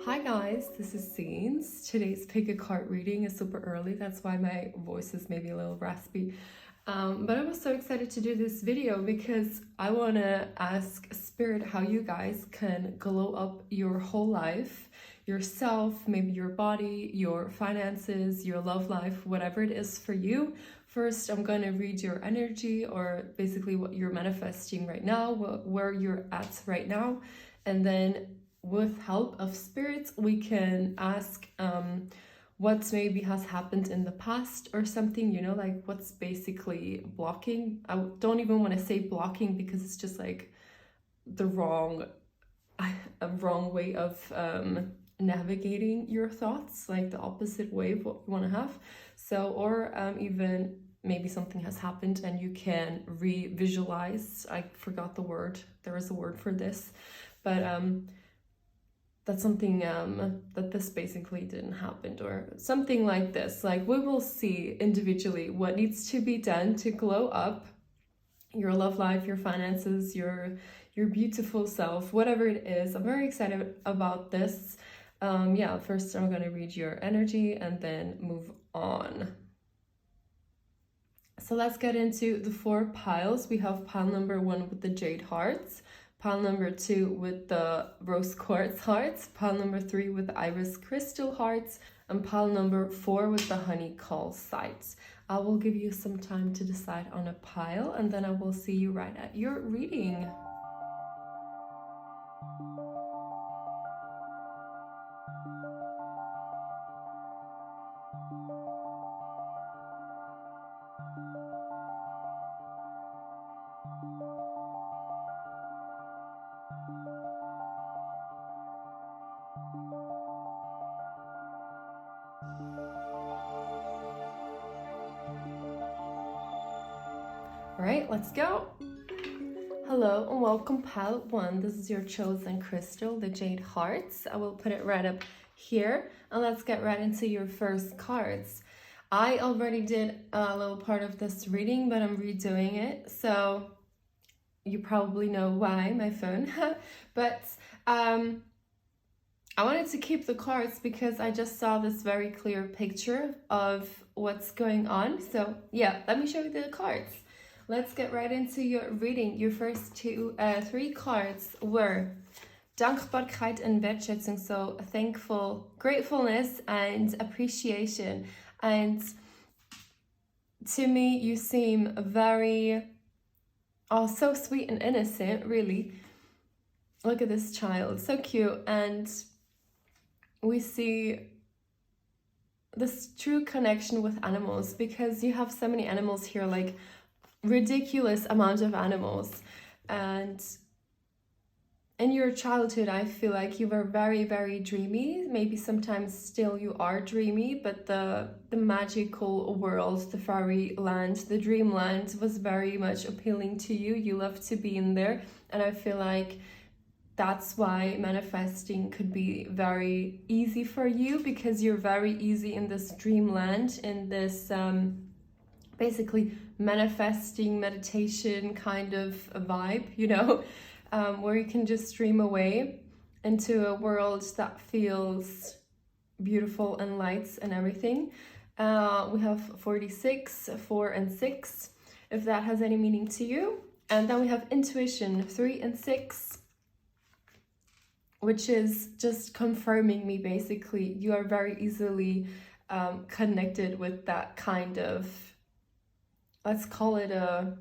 Hi guys, this is Zins. Today's pick a card reading is super early, that's why my voice is maybe a little raspy. But I was so excited to do this video because I want to ask Spirit how you guys can glow up your whole life, yourself, maybe your body, your finances, your love life, whatever it is for you. First, I'm going to read your energy, or basically what you're manifesting right now, where you're at right now, and then with help of spirits we can ask what maybe has happened in the past or something, you know, like what's basically blocking. I don't even want to say blocking because it's just like the wrong way of navigating your thoughts, like the opposite way of what you want to have. So or even maybe something has happened and you can re-visualize. I forgot the word, there is a word for this, but that's something that this basically didn't happen, or something like this. Like, we will see individually what needs to be done to glow up your love life, your finances, your beautiful self, whatever it is. I'm very excited about this. Yeah, first I'm going to read your energy and then move on. So let's get into the 4 piles. We have pile number 1 with the jade hearts, pile number 2 with the rose quartz hearts, pile number 3 with the iris crystal hearts, and pile number 4 with the honey calcite. I will give you some time to decide on a pile, and then I will see you right at your reading. All right, let's go. Hello and welcome, pile 1. This is your chosen crystal, the jade hearts. I will put it right up here, and let's get right into your first cards. I already did a little part of this reading, but I'm redoing it, so you probably know why, my phone. But I wanted to keep the cards because I just saw this very clear picture of what's going on. So yeah, let me show you the cards. Let's get right into your reading. Your first 3 cards were Dankbarkeit and Wertschätzung, so thankful, gratefulness and appreciation. And to me, you seem very, so sweet and innocent, really. Look at this child, so cute. And we see this true connection with animals, because you have so many animals here, like ridiculous amount of animals. And in your childhood, I feel like you were very, very dreamy. Maybe sometimes still you are dreamy, but the magical world, the fairy land, the dreamland was very much appealing to you. You love to be in there, and I feel like that's why manifesting could be very easy for you, because you're very easy in this dreamland, in this basically manifesting meditation kind of a vibe, you know, where you can just dream away into a world that feels beautiful and lights and everything. We have 46, 4 and 6, if that has any meaning to you. And then we have intuition, 3 and 6, which is just confirming me, basically. You are very easily connected with that kind of, let's call it a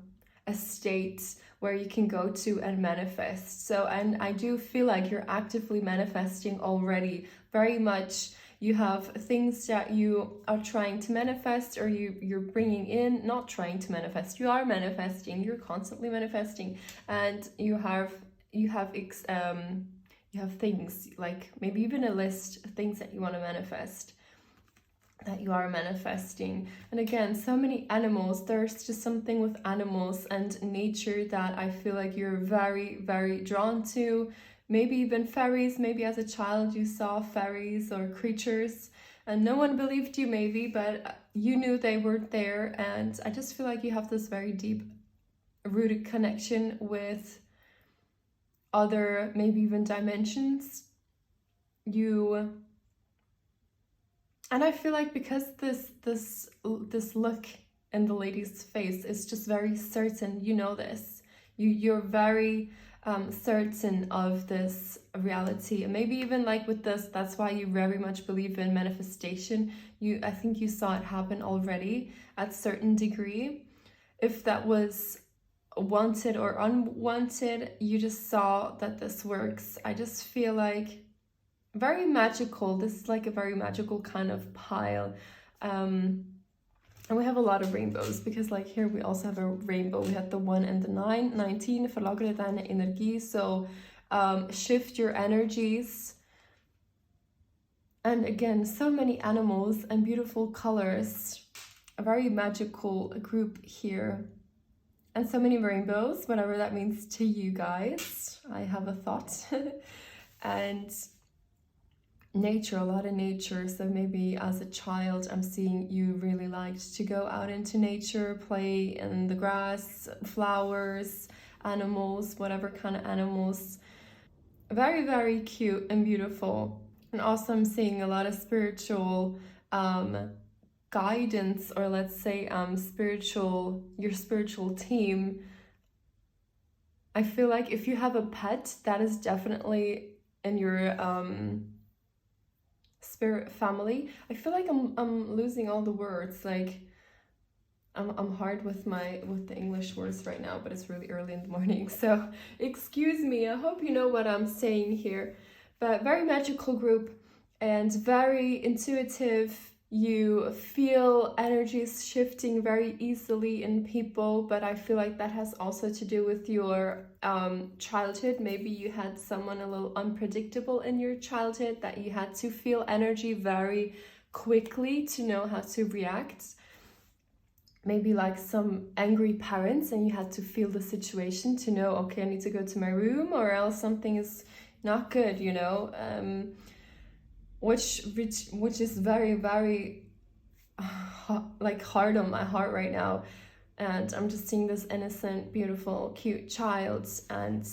state where you can go to and manifest. So, and I do feel like you're actively manifesting already. Very much you have things that you are trying to manifest, or you're bringing in, not trying to manifest. You are manifesting, you're constantly manifesting, and you have things, like maybe even a list of things that you want to manifest, that you are manifesting. And again, so many animals. There's just something with animals and nature that I feel like you're very, very drawn to. Maybe even fairies. Maybe as a child you saw fairies or creatures and no one believed you, maybe, but you knew they were there. And I just feel like you have this very deep rooted connection with other, maybe even dimensions, you, and I feel like because this look in the lady's face is just very certain, you know this. You're very certain of this reality, and maybe even like with this, that's why you very much believe in manifestation. I think you saw it happen already at certain degree. If that was wanted or unwanted, you just saw that this works. I just feel like very magical. This is like a very magical kind of pile. And we have a lot of rainbows, because like here we also have a rainbow. We had the 1 and the 19, verlagere deine Energie. So shift your energies. And again, so many animals and beautiful colors. A very magical group here. And so many rainbows, whatever that means to you guys. I have a thought. And nature, a lot of nature. So maybe as a child, I'm seeing you really liked to go out into nature, play in the grass, flowers, animals, whatever kind of animals. Very, very cute and beautiful. And also I'm seeing a lot of spiritual guidance, or let's say your spiritual team. I feel like if you have a pet, that is definitely in your spirit family. I feel like I'm losing all the words. Like I'm hard with the English words right now, but it's really early in the morning, so excuse me. I hope you know what I'm saying here. But very magical group and very intuitive. You feel energies shifting very easily in people, but I feel like that has also to do with your childhood. Maybe you had someone a little unpredictable in your childhood, that you had to feel energy very quickly to know how to react. Maybe like some angry parents, and you had to feel the situation to know, okay, I need to go to my room or else something is not good, you know. Which is very, very like hard on my heart right now. And I'm just seeing this innocent, beautiful, cute child, and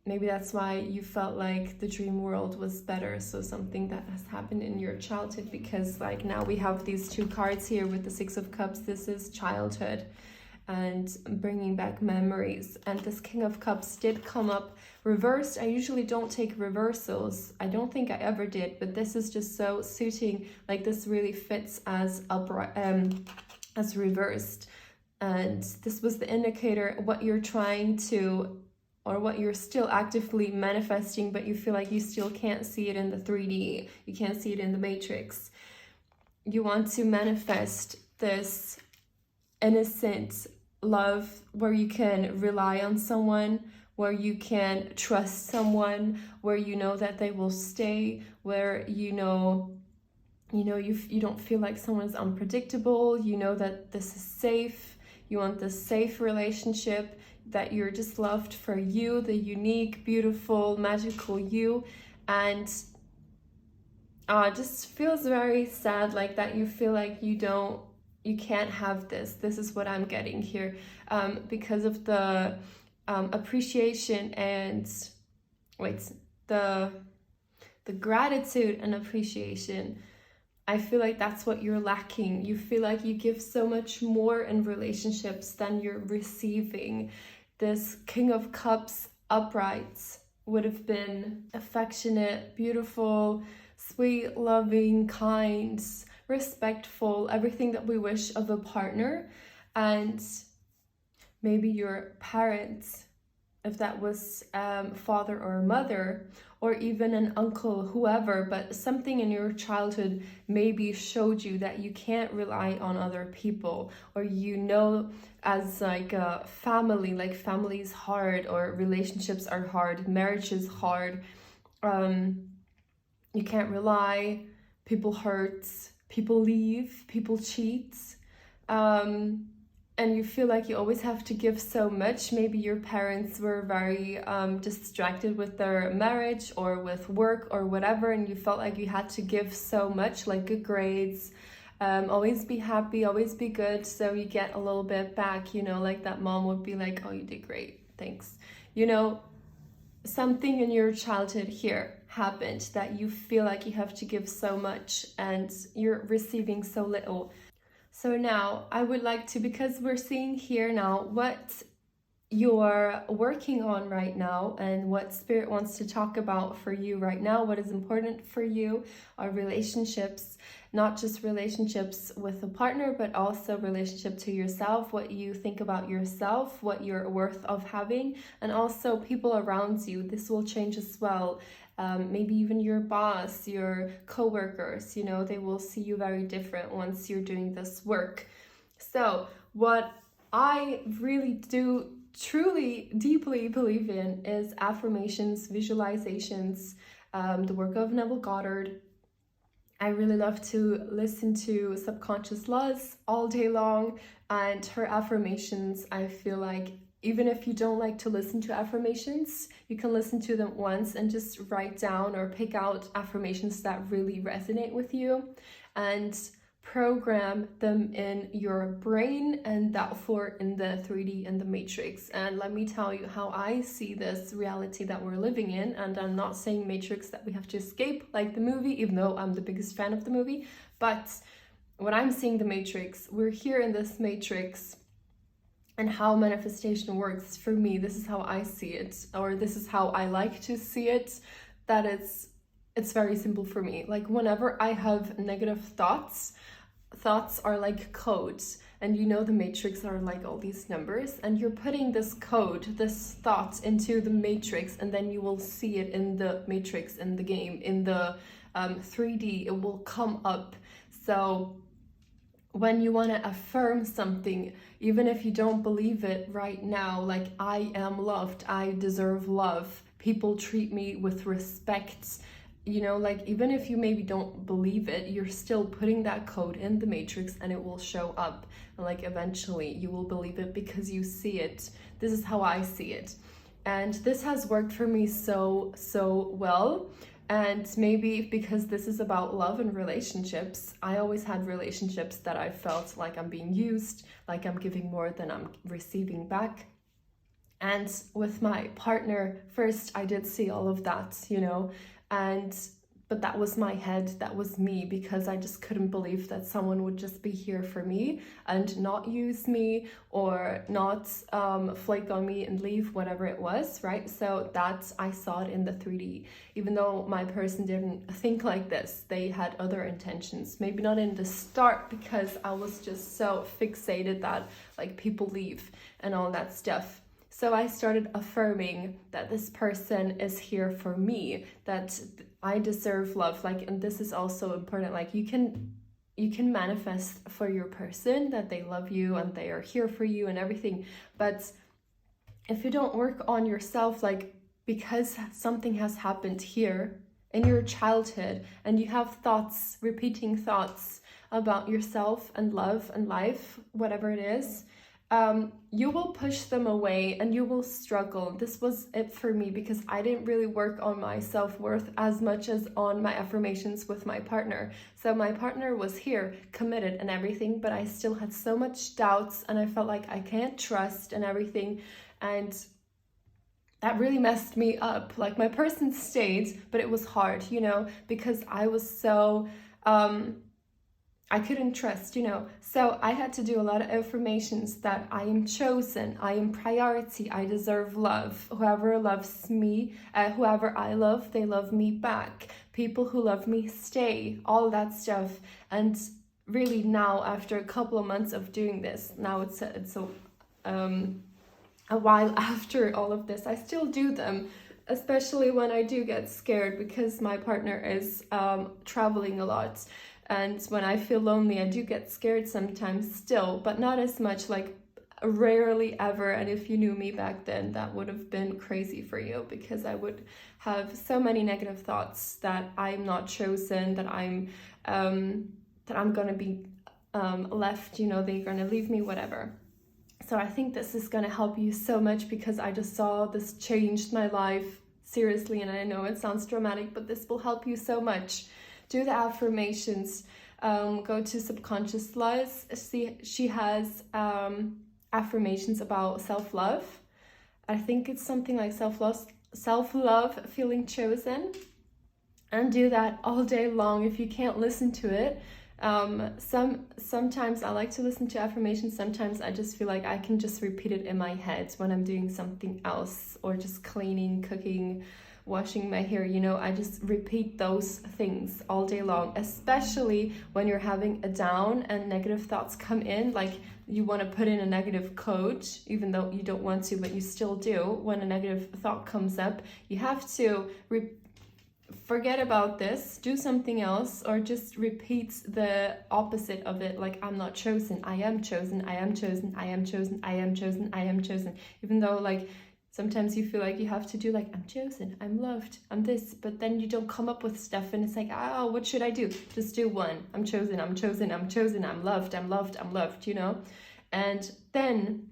maybe that's why you felt like the dream world was better. So something that has happened in your childhood, because like now we have these 2 cards here with the 6 of Cups. This is childhood and bringing back memories. And this King of Cups did come up reversed. I usually don't take reversals. I don't think I ever did, but this is just so suiting. Like this really fits as upright, as reversed. And this was the indicator what you're trying to, or what you're still actively manifesting, but you feel like you still can't see it in the 3D. You can't see it in the matrix. You want to manifest this innocent love where you can rely on someone, where you can trust someone, where you know that they will stay, where you don't feel like someone's unpredictable, you know that this is safe. You want this safe relationship, that you're just loved for you, the unique, beautiful, magical you. And just feels very sad, like that you feel like you can't have this. This is what I'm getting here, because of the appreciation and the gratitude and appreciation. I feel like that's what you're lacking. You feel like you give so much more in relationships than you're receiving. This King of Cups upright would have been affectionate, beautiful, sweet, loving, kind, respectful, everything that we wish of a partner. And maybe your parents, if that was father or mother, or even an uncle, whoever, but something in your childhood maybe showed you that you can't rely on other people, or as like a family, like family is hard, or relationships are hard, marriage is hard, you can't rely, people hurt, people leave, people cheat, and you feel like you always have to give so much. Maybe your parents were very distracted with their marriage or with work or whatever, and you felt like you had to give so much, like good grades, always be happy, always be good, so you get a little bit back, like that mom would be like, oh, you did great, thanks. Something in your childhood here happened that you feel like you have to give so much and you're receiving so little. So now I would like to, because we're seeing here now what you're working on right now and what Spirit wants to talk about for you right now, what is important for you are relationships, not just relationships with a partner, but also relationship to yourself, what you think about yourself, what you're worth of having, and also people around you. This will change as well. Maybe even your boss, your co-workers, you know, they will see you very different once you're doing this work. So what I really do truly deeply believe in is affirmations, visualizations, the work of Neville Goddard. I really love to listen to Subconscious Laws all day long, and her affirmations, I feel like even if you don't like to listen to affirmations, you can listen to them once and just write down or pick out affirmations that really resonate with you and program them in your brain, and therefore in the 3D and the matrix. And let me tell you how I see this reality that we're living in. And I'm not saying matrix that we have to escape like the movie, even though I'm the biggest fan of the movie, but when I'm seeing the matrix, we're here in this matrix. And how manifestation works for me, this is how I see it, or this is how I like to see it, that it's very simple for me. Like whenever I have negative thoughts are like codes, and you know the matrix are like all these numbers, and you're putting this code, this thought into the matrix, and then you will see it in the matrix, in the game, in the 3D, it will come up. So when you want to affirm something, even if you don't believe it right now, like I am loved, I deserve love, people treat me with respect, you know, like even if you maybe don't believe it, you're still putting that code in the matrix and it will show up. And like eventually you will believe it because you see it. This is how I see it. And this has worked for me so well. And maybe because this is about love and relationships, I always had relationships that I felt like I'm being used, like I'm giving more than I'm receiving back. And with my partner, first I did see all of that, you know, but that was my head, that was me, because I just couldn't believe that someone would just be here for me and not use me or not flake on me and leave, whatever it was, right? So that I saw it in the 3D, even though my person didn't think like this, they had other intentions, maybe not in the start, because I was just so fixated that like people leave and all that stuff. So I started affirming that this person is here for me, that I deserve love. Like, and this is also important. Like you can manifest for your person that they love you and they are here for you and everything. But if you don't work on yourself, like because something has happened here in your childhood and you have thoughts, repeating thoughts about yourself and love and life, whatever it is, you will push them away and you will struggle. This was it for me because I didn't really work on my self-worth as much as on my affirmations with my partner. So my partner was here, committed and everything, but I still had so much doubts and I felt like I can't trust and everything. And that really messed me up. Like my person stayed, but it was hard, you know, because I was so I couldn't trust, you know, so I had to do a lot of affirmations that I am chosen, I am priority, I deserve love, whoever loves me, whoever I love, they love me back, people who love me stay, all that stuff. And really now, after a couple of months of doing this, now it's a while after all of this, I still do them, especially when I do get scared because my partner is traveling a lot. And when I feel lonely, I do get scared sometimes still, but not as much, like rarely ever. And if you knew me back then, that would have been crazy for you because I would have so many negative thoughts that I'm not chosen, that I'm gonna be left, you know, they're gonna leave me, whatever. So I think this is gonna help you so much because I just saw this changed my life, seriously, and I know it sounds dramatic, but this will help you so much. Do the affirmations, go to Subconscious Laws. She has affirmations about self-love. I think it's something like self-love, feeling chosen. and do that all day long if you can't listen to it. Sometimes I like to listen to affirmations. Sometimes I just feel like I can just repeat it in my head when I'm doing something else, or just cleaning, cooking, washing my hair. You know, I just repeat those things all day long, especially when you're having a down and negative thoughts come in. Like, you want to put in a negative code, even though you don't want to, but you still do. When a negative thought comes up, you have to forget about this, do something else, or just repeat the opposite of it. Like, I'm not chosen, I am chosen, I am chosen, I am chosen, I am chosen, I am chosen. Even though, like, sometimes you feel like you have to do, like, I'm chosen, I'm loved, I'm this, but then you don't come up with stuff, and it's like, oh, what should I do? Just do one. I'm chosen, I'm chosen, I'm chosen, I'm loved, I'm loved, I'm loved, you know? And then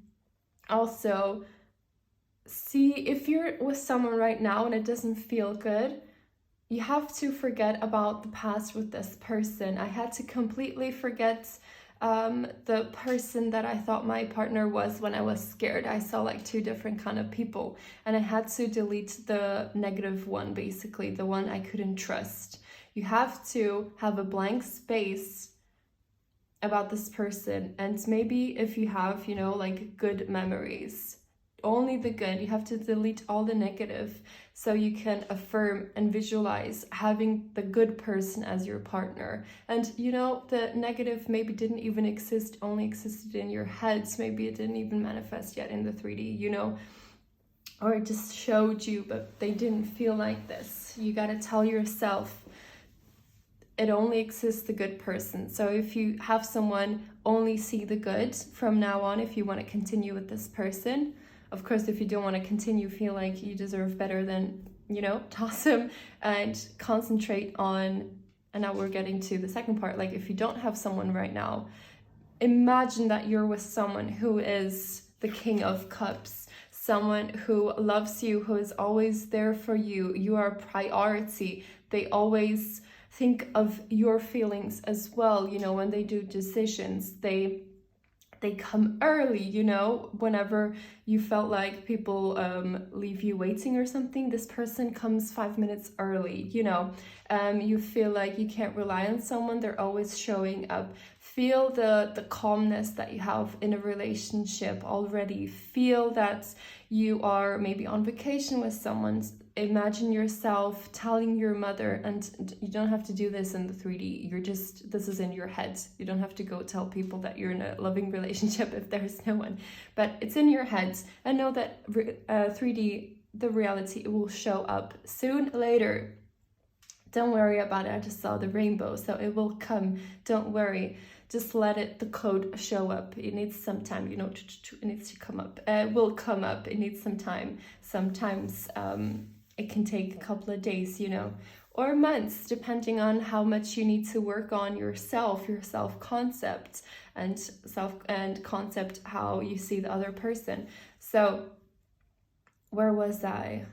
also see, if you're with someone right now and it doesn't feel good, you have to forget about the past with this person. I had to completely forget the person that I thought my partner was when I was scared. I saw like two different kind of people, and I had to delete the negative one, basically, the one I couldn't trust. You have to have a blank space about this person, and maybe if you have, you know, like good memories, only the good. You have to delete all the negative, so you can affirm and visualize having the good person as your partner. And you know, the negative maybe didn't even exist, only existed in your heads. Maybe it didn't even manifest yet in the 3D, you know, or it just showed you, but they didn't feel like this. You got to tell yourself it only exists the good person. So if you have someone, only see the good from now on if you want to continue with this person. Of course, if you don't want to continue, feel like you deserve better, then, you know, toss them and concentrate on, and now we're getting to the second part, like, if you don't have someone right now, imagine that you're with someone who is the King of Cups, someone who loves you, who is always there for you. You are a priority. They always think of your feelings as well. You know, when they do decisions, they come early, you know, whenever you felt like people leave you waiting or something, this person comes 5 minutes early, you know. You feel like you can't rely on someone, they're always showing up. Feel the calmness that you have in a relationship already. Feel that you are maybe on vacation with someone. Imagine yourself telling your mother, and you don't have to do this in the 3D, this is in your head. You don't have to go tell people that you're in a loving relationship if there's no one, but it's in your head. And know that 3D, the reality, will show up soon later. Don't worry about it. I just saw the rainbow, so it will come. Don't worry. Just let the code show up. It needs some time, you know, it needs to come up. It will come up. It needs some time. Sometimes it can take a couple of days, you know, or months, depending on how much you need to work on yourself, your self-concept, and concept how you see the other person. So where was I?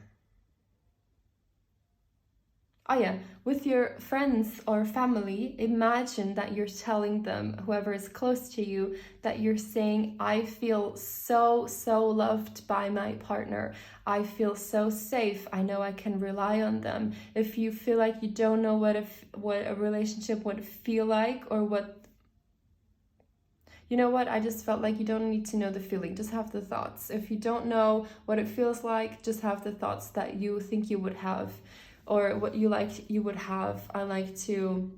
Oh yeah, with your friends or family, imagine that you're telling them, whoever is close to you, that you're saying, I feel so loved by my partner. I feel so safe. I know I can rely on them. If you feel like you don't know what a relationship would feel like, or what, you know what, I just felt like you don't need to know the feeling, just have the thoughts. If you don't know what it feels like, just have the thoughts that you think you would have, or what you would have. I like to,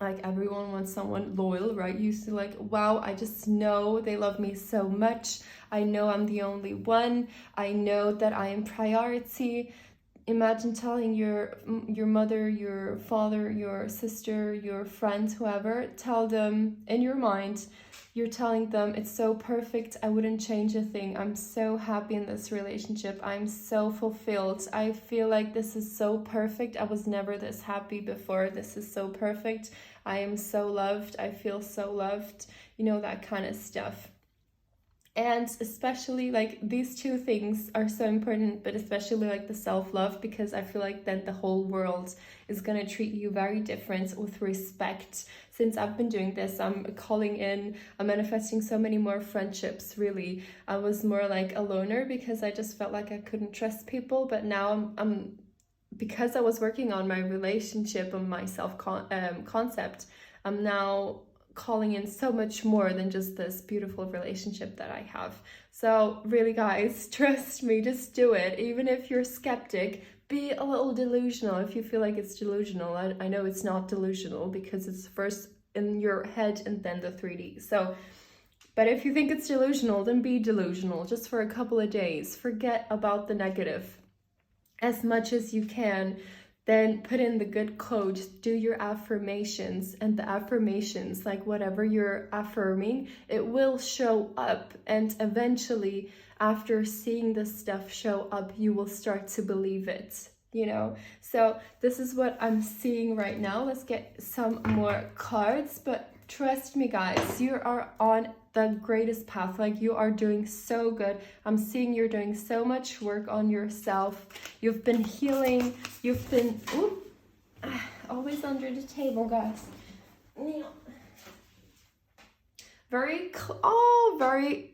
like, everyone wants someone loyal, right? You used to, like, wow, I just know they love me so much. I know I'm the only one. I know that I am priority. Imagine telling your mother, your father, your sister, your friends, whoever, tell them in your mind, you're telling them, it's so perfect, I wouldn't change a thing. I'm so happy in this relationship. I'm so fulfilled. I feel like this is so perfect. I was never this happy before. This is so perfect. I am so loved. I feel so loved. You know, that kind of stuff. And especially, like, these two things are so important, but especially like the self-love, because I feel like then the whole world is going to treat you very different, with respect. Since I've been doing this, I'm manifesting so many more friendships, really. I was more like a loner because I just felt like I couldn't trust people, but now I'm because I was working on my relationship and my concept, I'm now calling in so much more than just this beautiful relationship that I have. So really, guys, trust me, just do it. Even if you're skeptic, be a little delusional if you feel like it's delusional. I know it's not delusional because it's first in your head and then the 3D. So, but if you think it's delusional, then be delusional just for a couple of days. Forget about the negative as much as you can. Then put in the good code, do your affirmations, and the affirmations, like whatever you're affirming, it will show up. And eventually, after seeing this stuff show up, you will start to believe it, you know? So this is what I'm seeing right now. Let's get some more cards, but trust me, guys, you are on the greatest path. Like, you are doing so good. I'm seeing you're doing so much work on yourself. You've been healing. You've been always under the table, guys. Yeah.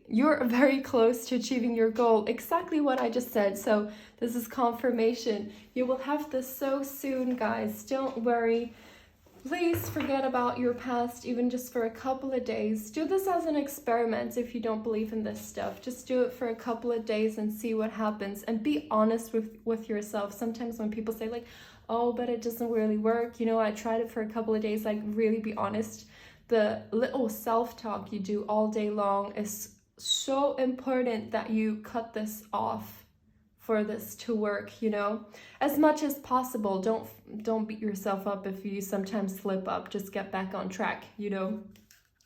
You're very close to achieving your goal. Exactly what I just said. So this is confirmation. You will have this so soon, guys. Don't worry. Please forget about your past, even just for a couple of days. Do this as an experiment if you don't believe in this stuff. Just do it for a couple of days and see what happens. And be honest with yourself. Sometimes when people say like, oh, but it doesn't really work. You know, I tried it for a couple of days. Like, really be honest. The little self-talk you do all day long is so important that you cut this off for this to work, you know, as much as possible. Don't beat yourself up if you sometimes slip up. Just get back on track, you know.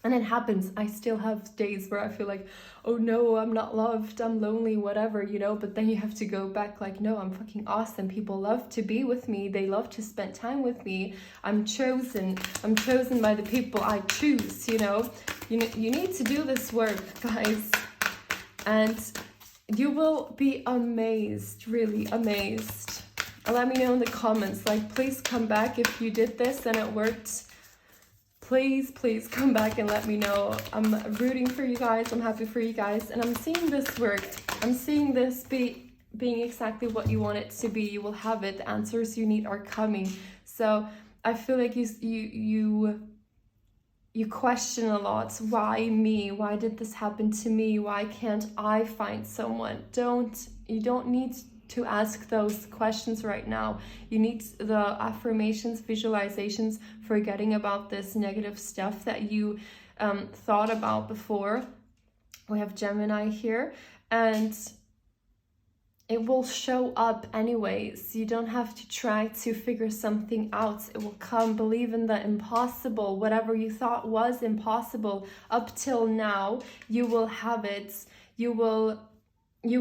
And it happens. I still have days where I feel like, oh no, I'm not loved, I'm lonely, whatever, you know. But then you have to go back like, no, I'm fucking awesome. People love to be with me. They love to spend time with me. I'm chosen by the people I choose, you know. You need to do this work, guys. And you will be amazed, really amazed. Let me know in the comments, like, please come back if you did this and it worked. Please come back and let me know. I'm rooting for you guys. I'm happy for you guys. And I'm seeing this work. I'm seeing this being exactly what you want it to be. You will have it. The answers you need are coming. So I feel like you question a lot. Why me? Why did this happen to me? Why can't I find someone? You don't need to ask those questions right now. You need the affirmations, visualizations, forgetting about this negative stuff that you thought about before. We have Gemini here, and it will show up anyways. You don't have to try to figure something out. It will come. Believe in the impossible. Whatever you thought was impossible up till now, you will have it. You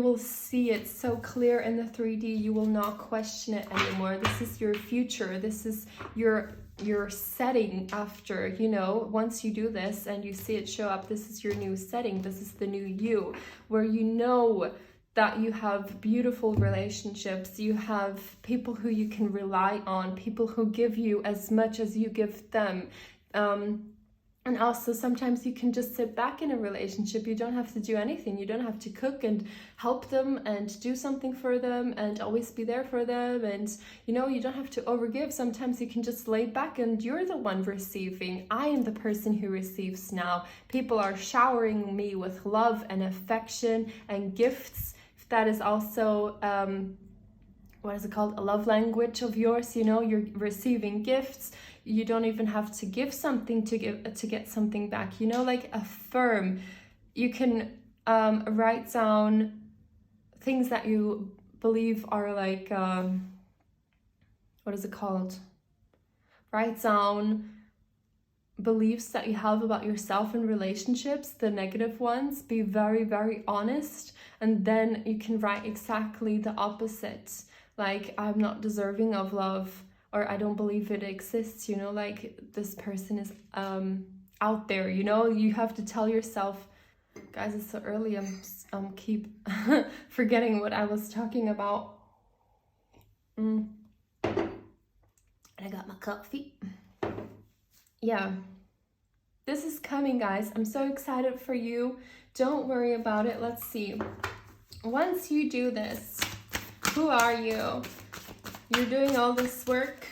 will see it so clear in the 3D. You will not question it anymore. This is your future. This is your setting after, you know, once you do this and you see it show up, this is your new setting. This is the new you, where you know that you have beautiful relationships, you have people who you can rely on, people who give you as much as you give them. And also sometimes you can just sit back in a relationship. You don't have to do anything. You don't have to cook and help them and do something for them and always be there for them. And, you know, you don't have to overgive. Sometimes you can just lay back and you're the one receiving. I am the person who receives now. People are showering me with love and affection and gifts. That is also, what is it called? A love language of yours. You know, you're receiving gifts. You don't even have to give something to get something back. You know, like affirm. You can write down things that you believe are like, what is it called? Write down beliefs that you have about yourself and relationships, the negative ones. Be very, very honest. And then you can write exactly the opposite. Like, I'm not deserving of love, or I don't believe it exists, you know, like this person is out there, you know. You have to tell yourself, guys, it's so early, I'm keep forgetting what I was talking about. And I got my coffee. Yeah, this is coming, guys. I'm so excited for you. Don't worry about it. Let's see. Once you do this, who are you? You're doing all this work.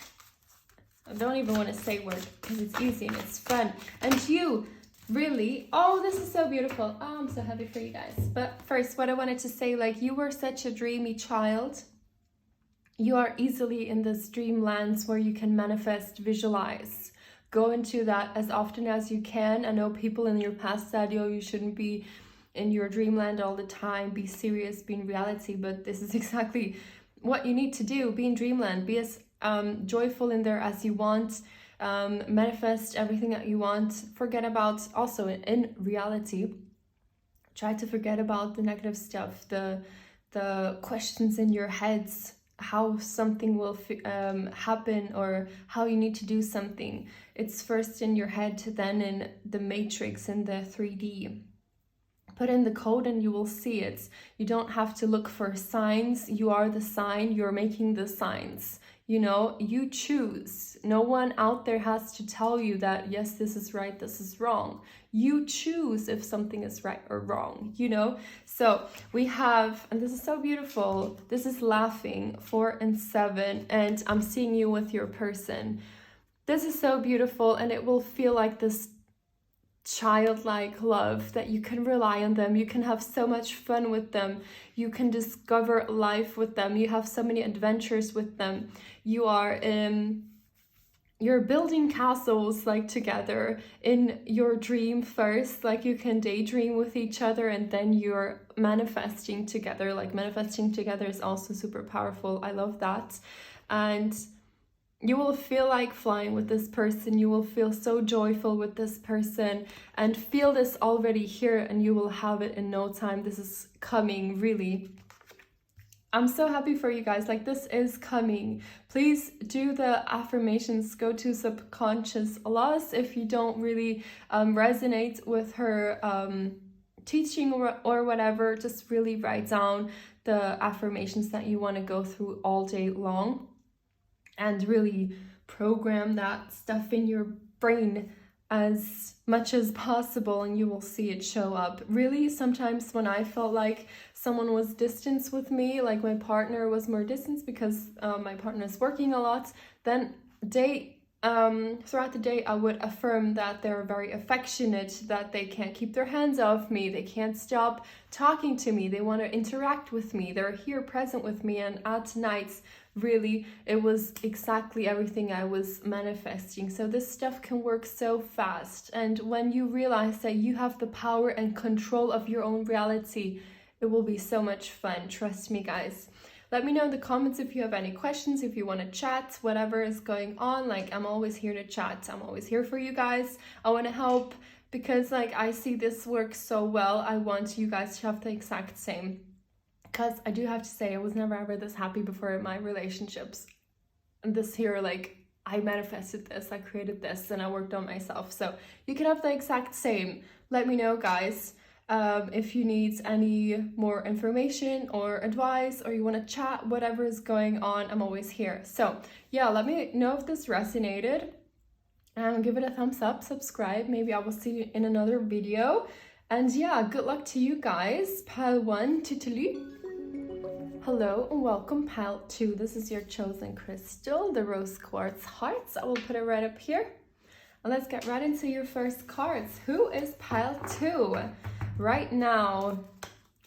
I don't even want to say work because it's easy and it's fun. And you really, oh, this is so beautiful. Oh, I'm so happy for you guys. But first, what I wanted to say, like, you were such a dreamy child. You are easily in this dreamlands where you can manifest, visualize. Go into that as often as you can. I know people in your past said, yo, you shouldn't be in your dreamland all the time. Be serious, be in reality. But this is exactly what you need to do. Be in dreamland. Be as joyful in there as you want. Manifest everything that you want. Forget about, also in reality, try to forget about the negative stuff, the questions in your heads, how something will happen or how you need to do something. It's first in your head, then in the matrix, in the 3D. Put in the code and you will see it. You don't have to look for signs. You are the sign. You're making the signs. You know, you choose. No one out there has to tell you that, yes, this is right, this is wrong. You choose if something is right or wrong, you know? So we have, and this is so beautiful, this is laughing, 4 and 7, and I'm seeing you with your person. This is so beautiful, and it will feel like this childlike love that you can rely on them. You can have so much fun with them. You can discover life with them. You have so many adventures with them. You are you're building castles like together in your dream first, like you can daydream with each other, and then you're manifesting together. Like manifesting together is also super powerful. I love that. And you will feel like flying with this person. You will feel so joyful with this person and feel this already here, and you will have it in no time. This is coming, really. I'm so happy for you guys. Like, this is coming. Please do the affirmations. Go to subconscious loss if you don't really resonate with her teaching or whatever. Just really write down the affirmations that you want to go through all day long. And really program that stuff in your brain as much as possible, and you will see it show up. Really, sometimes when I felt like someone was distant with me, like my partner was more distant because my partner is working a lot, then throughout the day I would affirm that they're very affectionate, that they can't keep their hands off me, they can't stop talking to me, they want to interact with me, they're here present with me. And at nights, really, it was exactly everything I was manifesting. So this stuff can work so fast. And when you realize that you have the power and control of your own reality, it will be so much fun. Trust me, guys. Let me know in the comments if you have any questions, if you want to chat, whatever is going on. Like, I'm always here to chat. I'm always here for you guys. I want to help because, like, I see this work so well. I want you guys to have the exact same. Because I do have to say, I was never ever this happy before in my relationships. And this here, like, I manifested this, I created this, and I worked on myself. So you can have the exact same. Let me know, guys, if you need any more information or advice, or you want to chat, whatever is going on, I'm always here. So yeah, let me know if this resonated. Give it a thumbs up, subscribe. Maybe I will see you in another video. And yeah, good luck to you guys. Pile 1, tütelü. Hello and welcome, pile 2. This is your chosen crystal, the rose quartz hearts. I will put it right up here. And let's get right into your first cards. Who is pile 2 right now?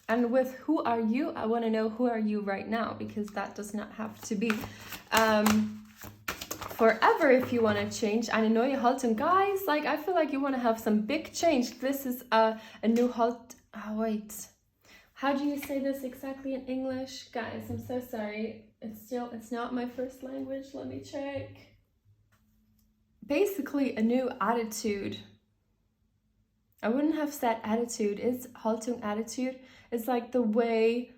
And with who are you? I want to know who are you right now, because that does not have to be forever if you want to change. Eine neue Haltung. Guys, like, I feel like you want to have some big change. This is a new halt. Oh, wait. How do you say this exactly in English? Guys, I'm so sorry. It's not my first language. Let me check. Basically, a new attitude. I wouldn't have said attitude. It's Haltung, attitude. It's like the way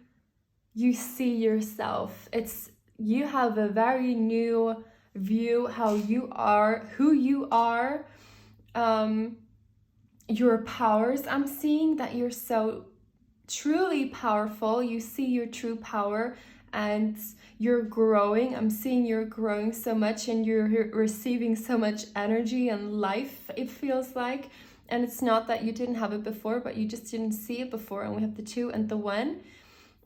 you see yourself. You have a very new view how you are, who you are, your powers. I'm seeing that you're so truly powerful. You see your true power and you're growing. I'm seeing you're growing so much and you're receiving so much energy and life, it feels like. And it's not that you didn't have it before, but you just didn't see it before. And we have the 2 and the 1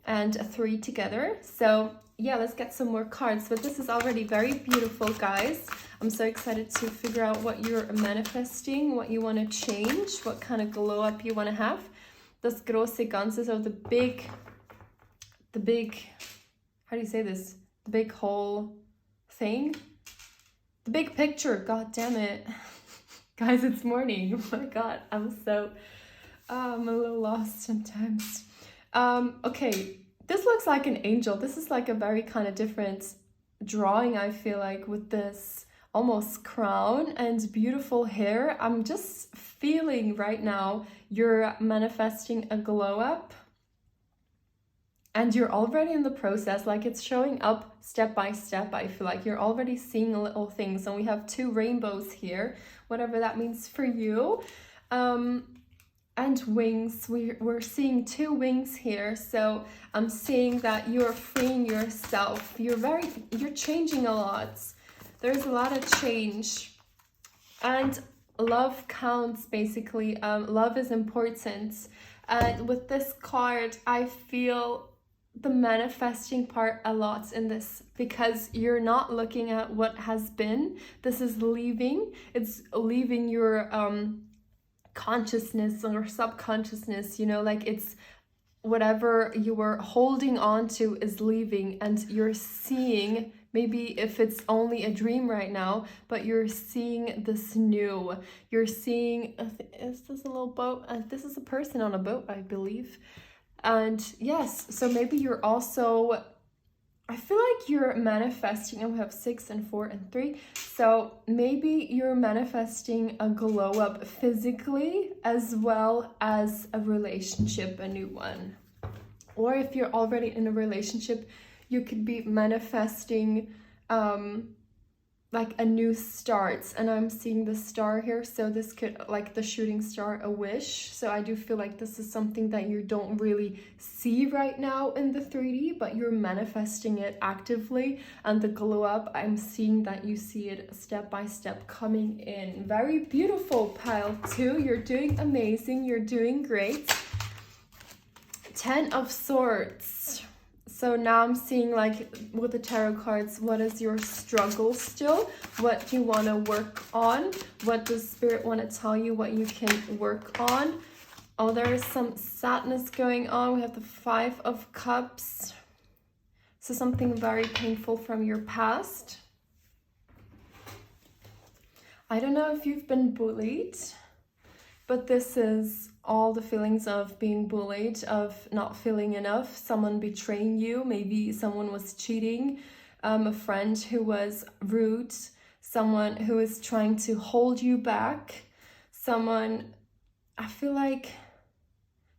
and a 3 together. So yeah, let's get some more cards. But this is already very beautiful, guys. I'm so excited to figure out what you're manifesting, what you want to change, what kind of glow up you want to have. Das große Ganze, so the big, how do you say this? The big whole thing. The big picture, god damn it. Guys, it's morning. Oh my god, I'm a little lost sometimes. Okay, this looks like an angel. This is like a very kind of different drawing, I feel like, with this almost crown and beautiful hair. I'm just feeling right now you're manifesting a glow up. And you're already in the process, like it's showing up step by step. I feel like you're already seeing little things. And we have 2 rainbows here, whatever that means for you. And wings, we're seeing 2 wings here. So I'm seeing that you're freeing yourself. You're changing a lot. There's a lot of change. And love counts, basically. Love is important. And with this card, I feel the manifesting part a lot in this, because you're not looking at what has been. This is leaving. It's leaving your consciousness or subconsciousness, you know, like it's whatever you were holding on to is leaving, and you're seeing, maybe if it's only a dream right now, but you're seeing this new, you're seeing, is this a little boat? This is a person on a boat, I believe. And yes, so maybe you're also, I feel like you're manifesting, and we have 6 and 4 and 3. So maybe you're manifesting a glow up physically as well as a relationship, a new one. Or if you're already in a relationship, you could be manifesting like a new start. And I'm seeing the star here, so this could, like the shooting star, a wish. So I do feel like this is something that you don't really see right now in the 3D, but you're manifesting it actively. And the glow up, I'm seeing that you see it step by step coming in. Very beautiful, pile 2. You're doing amazing. You're doing great. 10 of Swords. So now I'm seeing, like, with the tarot cards, what is your struggle still? What do you want to work on? What does Spirit want to tell you what you can work on? Oh, there is some sadness going on. We have the 5 of Cups. So something very painful from your past. I don't know if you've been bullied, but this is all the feelings of being bullied, of not feeling enough, someone betraying you, maybe someone was cheating, a friend who was rude, someone who is trying to hold you back, someone, I feel like,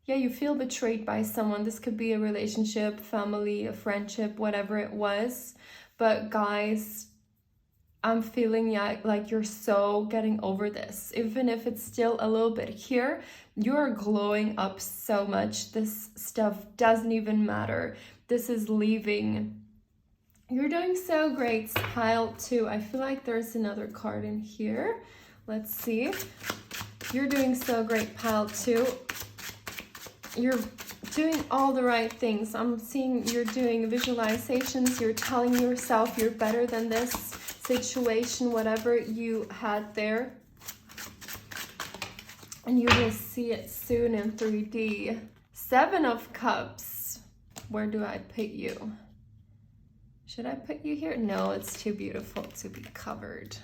yeah, you feel betrayed by someone. This could be a relationship, family, a friendship, whatever it was. But guys, I'm feeling, yeah, like you're so getting over this. Even if it's still a little bit here, you're glowing up so much. This stuff doesn't even matter. This is leaving. You're doing so great, pile 2. I feel like there's another card in here. Let's see. You're doing so great, pile 2. You're doing all the right things. I'm seeing you're doing visualizations. You're telling yourself you're better than this situation, whatever you had there. And you will see it soon in 3D. 7 of Cups. Where do I put you? Should I put you here? No, it's too beautiful to be covered.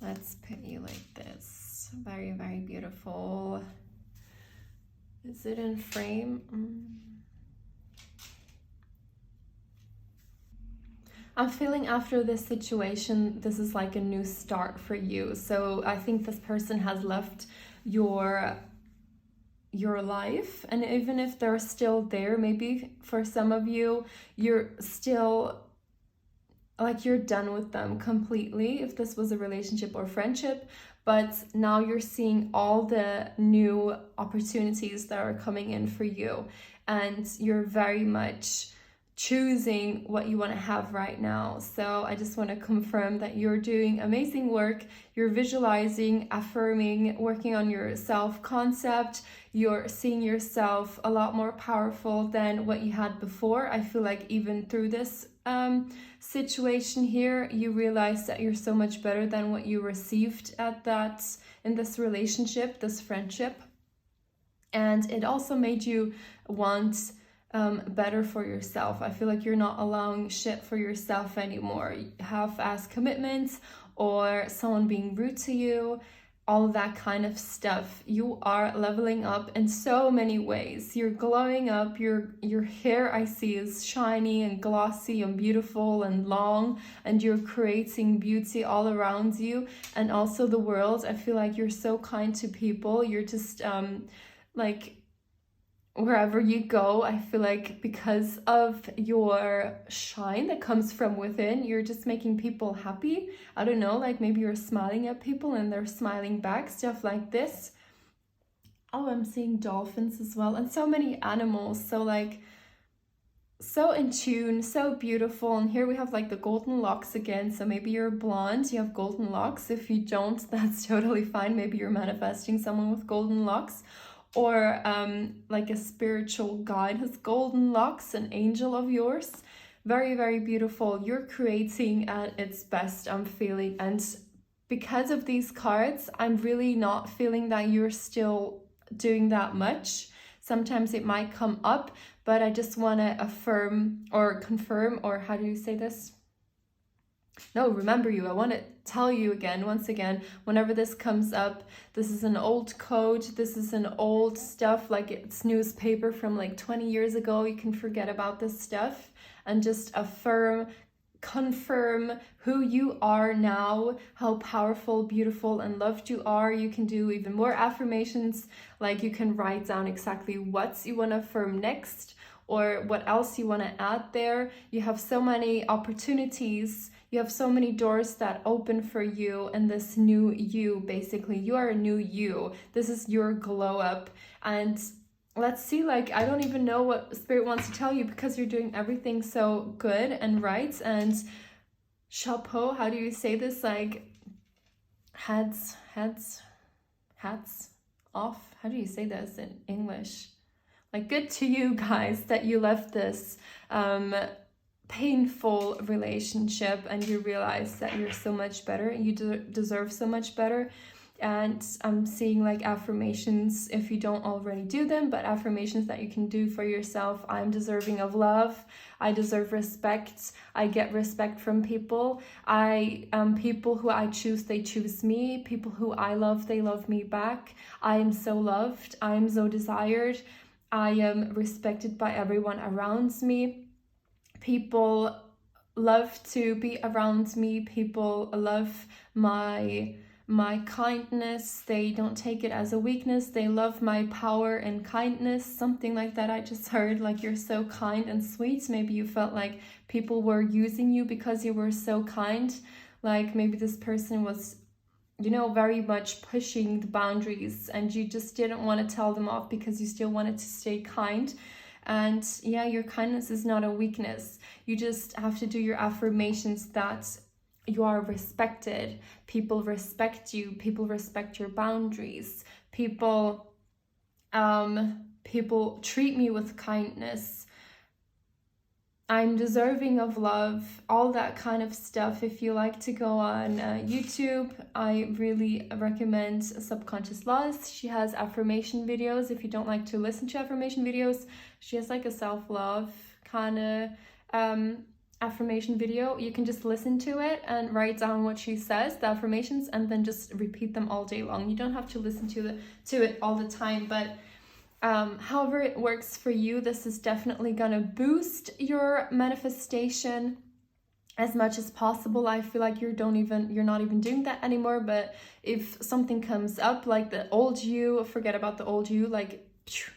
Let's put you like this. Very, very beautiful. Is it in frame? I'm feeling after this situation, this is like a new start for you. So I think this person has left your life, and even if they're still there, maybe for some of you, you're still like you're done with them completely, if this was a relationship or friendship. But now you're seeing all the new opportunities that are coming in for you, and you're very much choosing what you want to have right now. So I just want to confirm that you're doing amazing work. You're visualizing, affirming, working on your self-concept. You're seeing yourself a lot more powerful than what you had before. I feel like even through this situation here, you realize that you're so much better than what you received in this relationship, this friendship. And it also made you want better for yourself. I feel like you're not allowing shit for yourself anymore. Half-ass commitments or someone being rude to you, all of that kind of stuff. You are leveling up in so many ways. You're glowing up. Your hair, I see, is shiny and glossy and beautiful and long, and you're creating beauty all around you and also the world. I feel like you're so kind to people. You're just like, wherever you go, I feel like because of your shine that comes from within, you're just making people happy. I don't know, like maybe you're smiling at people and they're smiling back, stuff like this. Oh, I'm seeing dolphins as well, and so many animals. So like, so in tune, so beautiful. And here we have like the golden locks again. So maybe you're blonde, you have golden locks. If you don't, that's totally fine. Maybe you're manifesting someone with golden locks. Or like a spiritual guide has golden locks, an angel of yours. Very, very beautiful. You're creating at its best, I'm feeling. And because of these cards, I'm really not feeling that you're still doing that much. Sometimes it might come up, but I just want to affirm or confirm, or how do you say this? No, remember you. I want to tell you again, once again, whenever this comes up, this is an old code. This is an old stuff, like it's newspaper from like 20 years ago. You can forget about this stuff and just affirm, confirm who you are now, how powerful, beautiful, and loved you are. You can do even more affirmations, like you can write down exactly what you want to affirm next or what else you want to add there. You have so many opportunities. You have so many doors that open for you and this new you, basically. You are a new you. This is your glow up. And let's see, like, I don't even know what Spirit wants to tell you because you're doing everything so good and right. And chapeau, how do you say this? Like, hats off. How do you say this in English? Like, good to you guys that you left this painful relationship and you realize that you're so much better and you deserve so much better. And I'm seeing like affirmations, if you don't already do them, but affirmations that you can do for yourself. I'm deserving of love. I deserve respect. I get respect from people. People who I choose, they choose me. People who I love, they love me back. I am so loved. I am so desired. I am respected by everyone around me. People love to be around me. People love my kindness. They don't take it as a weakness. They love my power and kindness. Something like that I just heard, like you're so kind and sweet. Maybe you felt like people were using you because you were so kind. Like maybe this person was, you know, very much pushing the boundaries and you just didn't want to tell them off because you still wanted to stay kind. And yeah, your kindness is not a weakness. You just have to do your affirmations that you are respected. People respect you. People respect your boundaries. People treat me with kindness. I'm deserving of love, all that kind of stuff. If you like to go on YouTube, I really recommend Subconscious Laws. She has affirmation videos. If you don't like to listen to affirmation videos, she has like a self-love kind of affirmation video. You can just listen to it and write down what she says, the affirmations, and then just repeat them all day long. You don't have to listen to it all the time, but however it works for you, this is definitely gonna boost your manifestation as much as possible. I feel like you're not even doing that anymore, but if something comes up like the old you, forget about the old you, like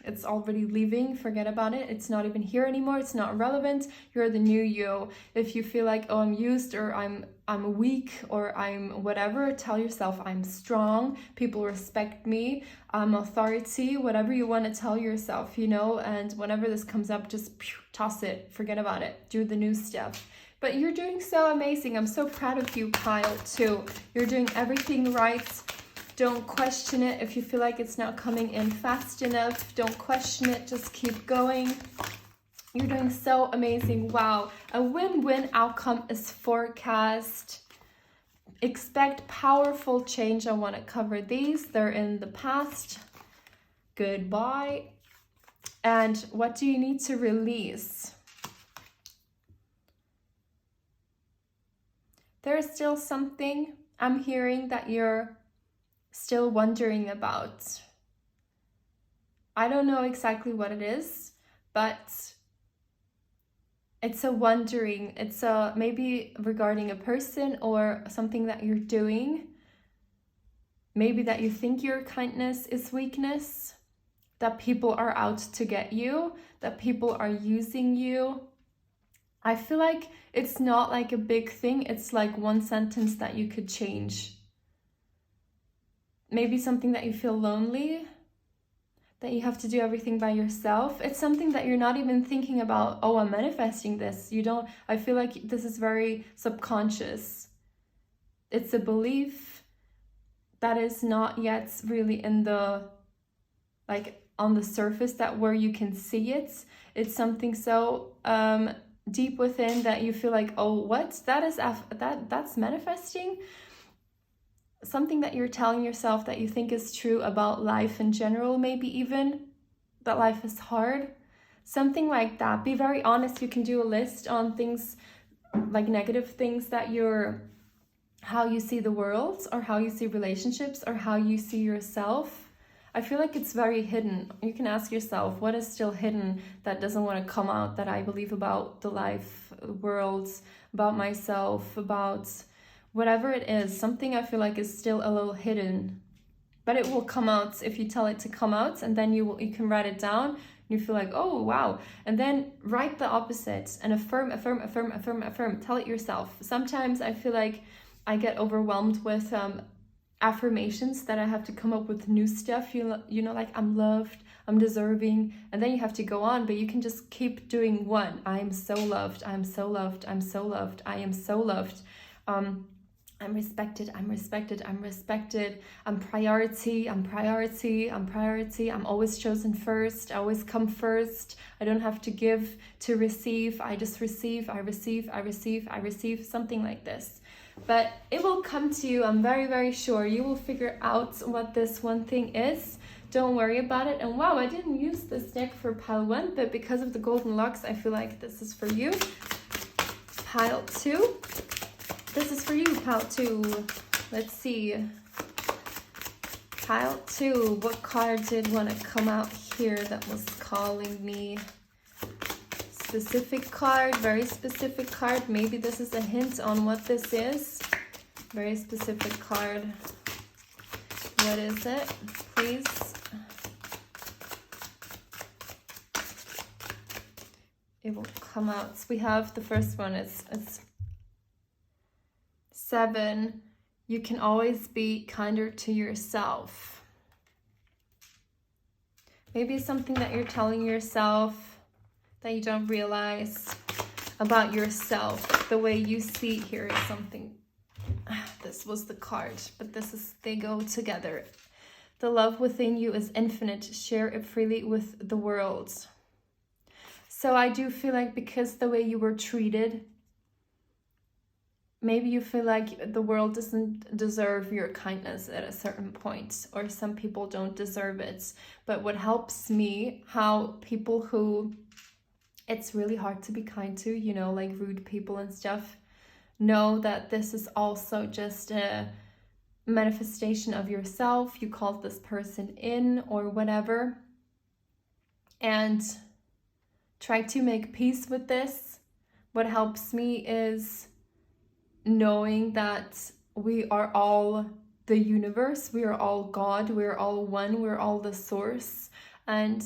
it's already leaving, forget about it. It's not even here anymore. It's not relevant. You're the new you. If you feel like, oh, I'm used or I'm I'm weak or I'm whatever, tell yourself I'm strong, people respect me, I'm authority, whatever you want to tell yourself, you know, and whenever this comes up, just toss it, forget about it, do the new stuff. But you're doing so amazing. I'm so proud of you, Pile 2. You're doing everything right. Don't question it if you feel like it's not coming in fast enough. Don't question it, just keep going. You're doing so amazing. Wow. A win-win outcome is forecast. Expect powerful change. I want to cover these. They're in the past. Goodbye. And what do you need to release? There is still something I'm hearing that you're still wondering about. I don't know exactly what it is, but it's a wondering. It's a maybe regarding a person or something that you're doing. Maybe that you think your kindness is weakness, that people are out to get you, that people are using you. I feel like it's not like a big thing. It's like one sentence that you could change. Maybe something that you feel lonely, that you have to do everything by yourself. It's something that you're not even thinking about, oh, I'm manifesting this. You don't, I feel like this is very subconscious. It's a belief that is not yet really in the, like on the surface, that where you can see it. It's something so deep within that you feel like, oh, what? That's manifesting? Something that you're telling yourself that you think is true about life in general, maybe even that life is hard. Something like that. Be very honest. You can do a list on things like negative things that how you see the world or how you see relationships or how you see yourself. I feel like it's very hidden. You can ask yourself, what is still hidden that doesn't want to come out, that I believe about the life, world, about myself, about whatever it is. Something I feel like is still a little hidden, but it will come out if you tell it to come out, and then you can write it down. You feel like, oh, wow. And then write the opposite and affirm, affirm, affirm, affirm, affirm. Tell it yourself. Sometimes I feel like I get overwhelmed with affirmations that I have to come up with new stuff, you know, like I'm loved, I'm deserving, and then you have to go on, but you can just keep doing one. I am so loved, I'm so loved, I'm so loved, I am so loved. I'm respected, I'm respected, I'm respected, I'm priority, I'm priority, I'm priority, I'm always chosen first, I always come first, I don't have to give to receive, I just receive, I receive, I receive, I receive, something like this. But it will come to you, I'm very, very sure. You will figure out what this one thing is. Don't worry about it. And wow, I didn't use this deck for pile 1, but because of the golden locks, I feel like this is for you. Pile 2. This is for you, pile 2. Let's see. Pile 2. What card did want to come out here that was calling me? Specific card, very specific card. Maybe this is a hint on what this is. Very specific card. What is it? Please. It will come out. So we have the first one. It's 7. You can always be kinder to yourself. Maybe it's something that you're telling yourself that you don't realize about yourself. The way you see here is something. This was the card, but they go together. The love within you is infinite. Share it freely with the world. So I do feel like because the way you were treated, maybe you feel like the world doesn't deserve your kindness at a certain point, or some people don't deserve it. But what helps me, how people who it's really hard to be kind to, you know, like rude people and stuff, know that this is also just a manifestation of yourself. You called this person in or whatever, and try to make peace with this. What helps me is knowing that we are all the universe, we are all God, we're all one, we're all the source, and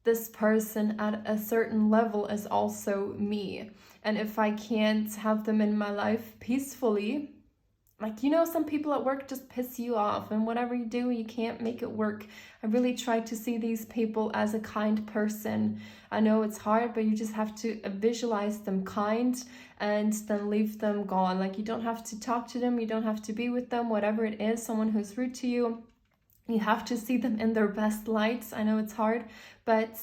this person at a certain level is also me. And if I can't have them in my life peacefully, like, you know, some people at work just piss you off, and whatever you do, you can't make it work. I really try to see these people as a kind person. I know it's hard, but you just have to visualize them kind and then leave them gone. Like, you don't have to talk to them, you don't have to be with them, whatever it is, someone who's rude to you. You have to see them in their best lights. I know it's hard, but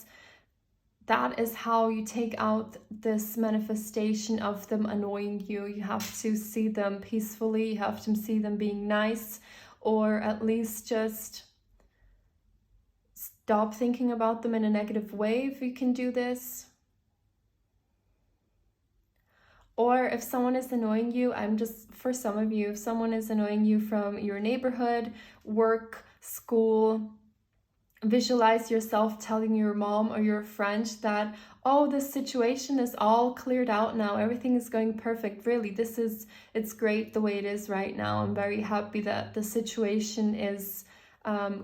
that is how you take out this manifestation of them annoying you. You have to see them peacefully. You have to see them being nice, or at least just stop thinking about them in a negative way if you can do this. Or if someone is annoying you, for some of you, if someone is annoying you from your neighborhood, work, school, visualize yourself telling your mom or your friend that, oh, this situation is all cleared out now, everything is going perfect. Really, it's great the way it is right now. I'm very happy that the situation is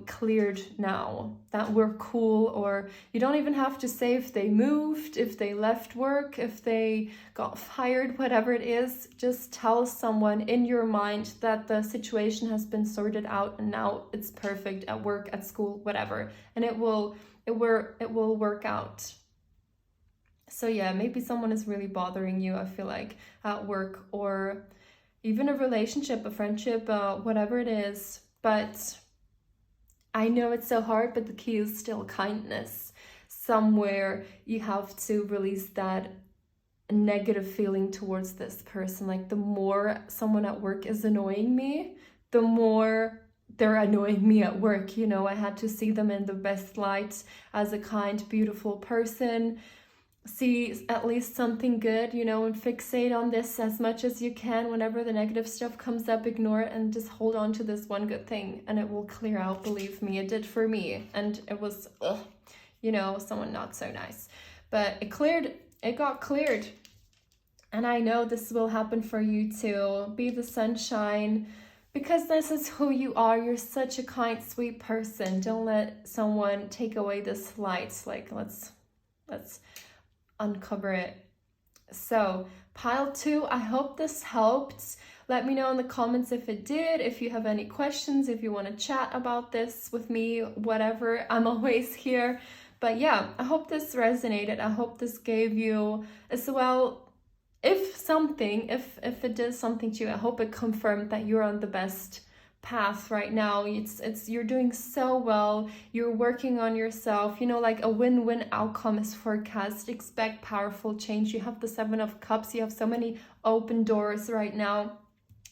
cleared now, that we're cool. Or you don't even have to say if they moved, if they left work, if they got fired, whatever it is. Just tell someone in your mind that the situation has been sorted out and now it's perfect at work, at school, whatever, and it will work out. So yeah, maybe someone is really bothering you, I feel like, at work, or even a relationship, a friendship, whatever it is. But I know it's so hard, but the key is still kindness. Somewhere you have to release that negative feeling towards this person. Like, the more someone at work is annoying me, the more they're annoying me at work. You know, I had to see them in the best light as a kind, beautiful person. See at least something good, you know, and fixate on this as much as you can. Whenever the negative stuff comes up, ignore it and just hold on to this one good thing, and it will clear out. Believe me, it did for me. And it was, you know, someone not so nice, but it got cleared. And I know this will happen for you too. Be the sunshine, because this is who you are. You're such a kind, sweet person. Don't let someone take away this light. Like, let's uncover it. So pile 2, I hope this helped. Let me know in the comments if it did, if you have any questions, if you want to chat about this with me, whatever, I'm always here. But yeah, I hope this resonated. I hope this gave you as well, if it did something to you, I hope it confirmed that you're on the best path right now. You're doing so well. You're working on yourself. You know, like a win-win outcome is forecast. Expect powerful change. You have the 7 of Cups. You have so many open doors right now.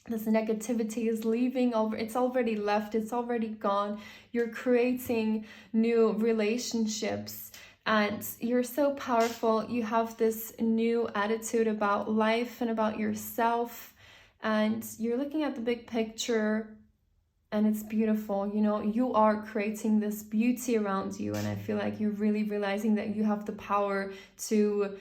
This negativity is leaving. It's already left. It's already gone. You're creating new relationships, and you're so powerful. You have this new attitude about life and about yourself, and you're looking at the big picture. And it's beautiful. You know, you are creating this beauty around you. And I feel like you're really realizing that you have the power to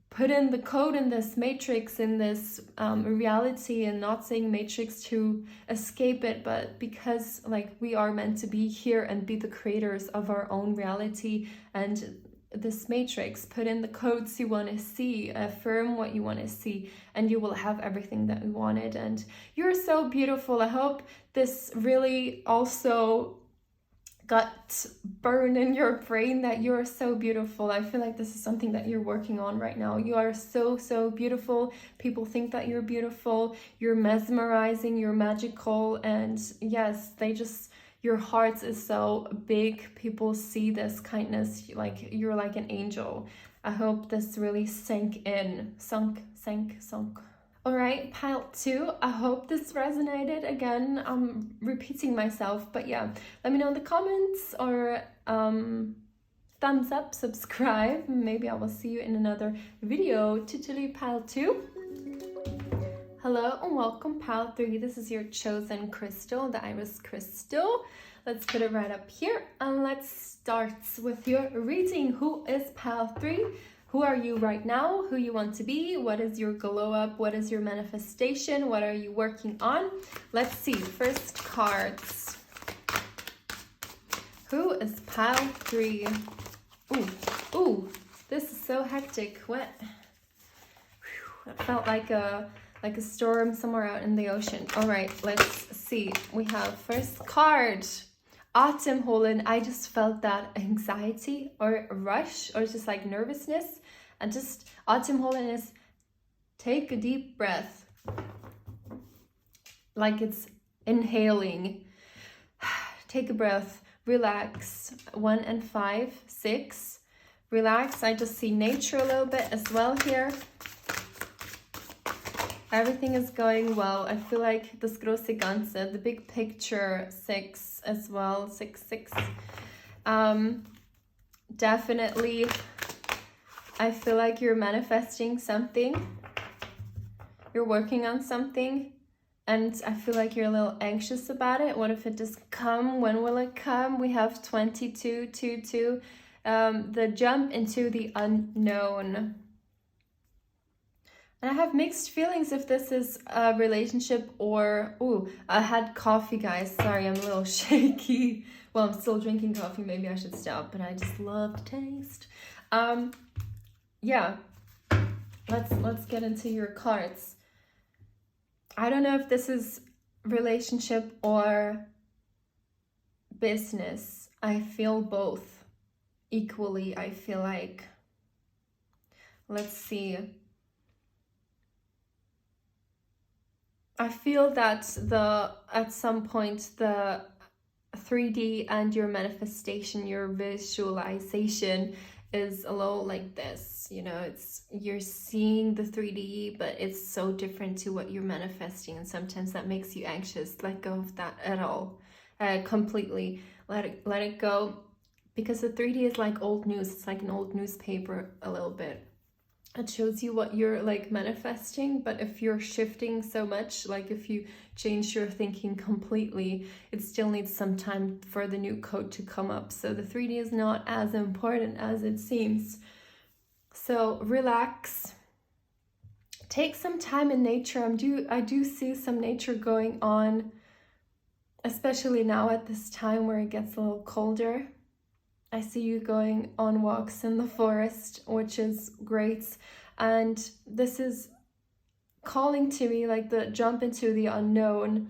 put in the code in this matrix, in this reality, and not saying matrix to escape it, but because like we are meant to be here and be the creators of our own reality. And this matrix, put in the codes you want to see, affirm what you want to see, and you will have everything that you wanted. And you're so beautiful. I hope this really also got burned in your brain, that you're so beautiful. I feel like this is something that you're working on right now. You are so beautiful. People think that you're beautiful. You're mesmerizing, you're magical, and yes, your heart is so big. People see this kindness, like you're like an angel. I hope this really sank. All right, pile 2. I hope this resonated. Again, I'm repeating myself, but yeah, let me know in the comments, or thumbs up, subscribe. Maybe I will see you in another video. Tütelü pile 2. Hello and welcome, pile 3. This is your chosen crystal, the iris crystal. Let's put it right up here and let's start with your reading. Who is pile 3? Who are you right now? Who you want to be? What is your glow up? What is your manifestation? What are you working on? Let's see. First cards. Who is pile 3? Ooh, this is so hectic. What? felt like a storm somewhere out in the ocean. All right, let's see. We have first card, Atemholen. I just felt that anxiety or rush or just like nervousness, and just Atemholen is take a deep breath, like it's inhaling. Take a breath, relax. 1 and 5, 6. Relax. I just see nature a little bit as well here. Everything is going well. I feel like das große Ganze, the big picture, 6 as well, 6, 6. Definitely, I feel like you're manifesting something. You're working on something. And I feel like you're a little anxious about it. What if it doesn't come? When will it come? We have 22, 2, 2. The jump into the unknown. And I have mixed feelings if this is a relationship or... Ooh, I had coffee, guys. Sorry, I'm a little shaky. Well, I'm still drinking coffee. Maybe I should stop, but I just love the taste. Yeah. Let's get into your cards. I don't know if this is relationship or business. I feel both equally. I feel like, let's see. I feel that at some point the 3D and your manifestation, your visualization is a little like this, you know, you're seeing the 3D, but it's so different to what you're manifesting, and sometimes that makes you anxious. Let go of that at all, completely let it go, because the 3D is like old news. It's like an old newspaper a little bit. It shows you what you're like manifesting, but if you're shifting so much, like if you change your thinking completely, it still needs some time for the new code to come up. So the 3D is not as important as it seems. So relax, take some time in nature. I do see some nature going on, especially now at this time where it gets a little colder. I see you going on walks in the forest, which is great. And this is calling to me like the jump into the unknown.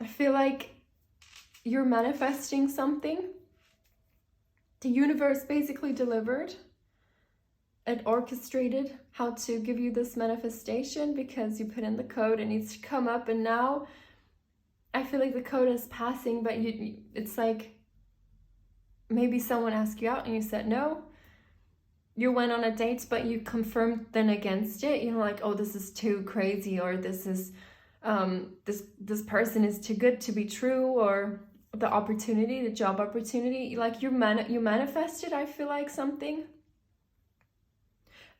I feel like you're manifesting something. The universe basically delivered. It orchestrated how to give you this manifestation because you put in the code. It needs to come up. And now I feel like the code is passing, but it's like, maybe someone asked you out and you said no. You went on a date, but you confirmed then against it. You know, like, oh, this is too crazy, or this is, this person is too good to be true, or the opportunity, the job opportunity. Like you manifested, I feel like, something.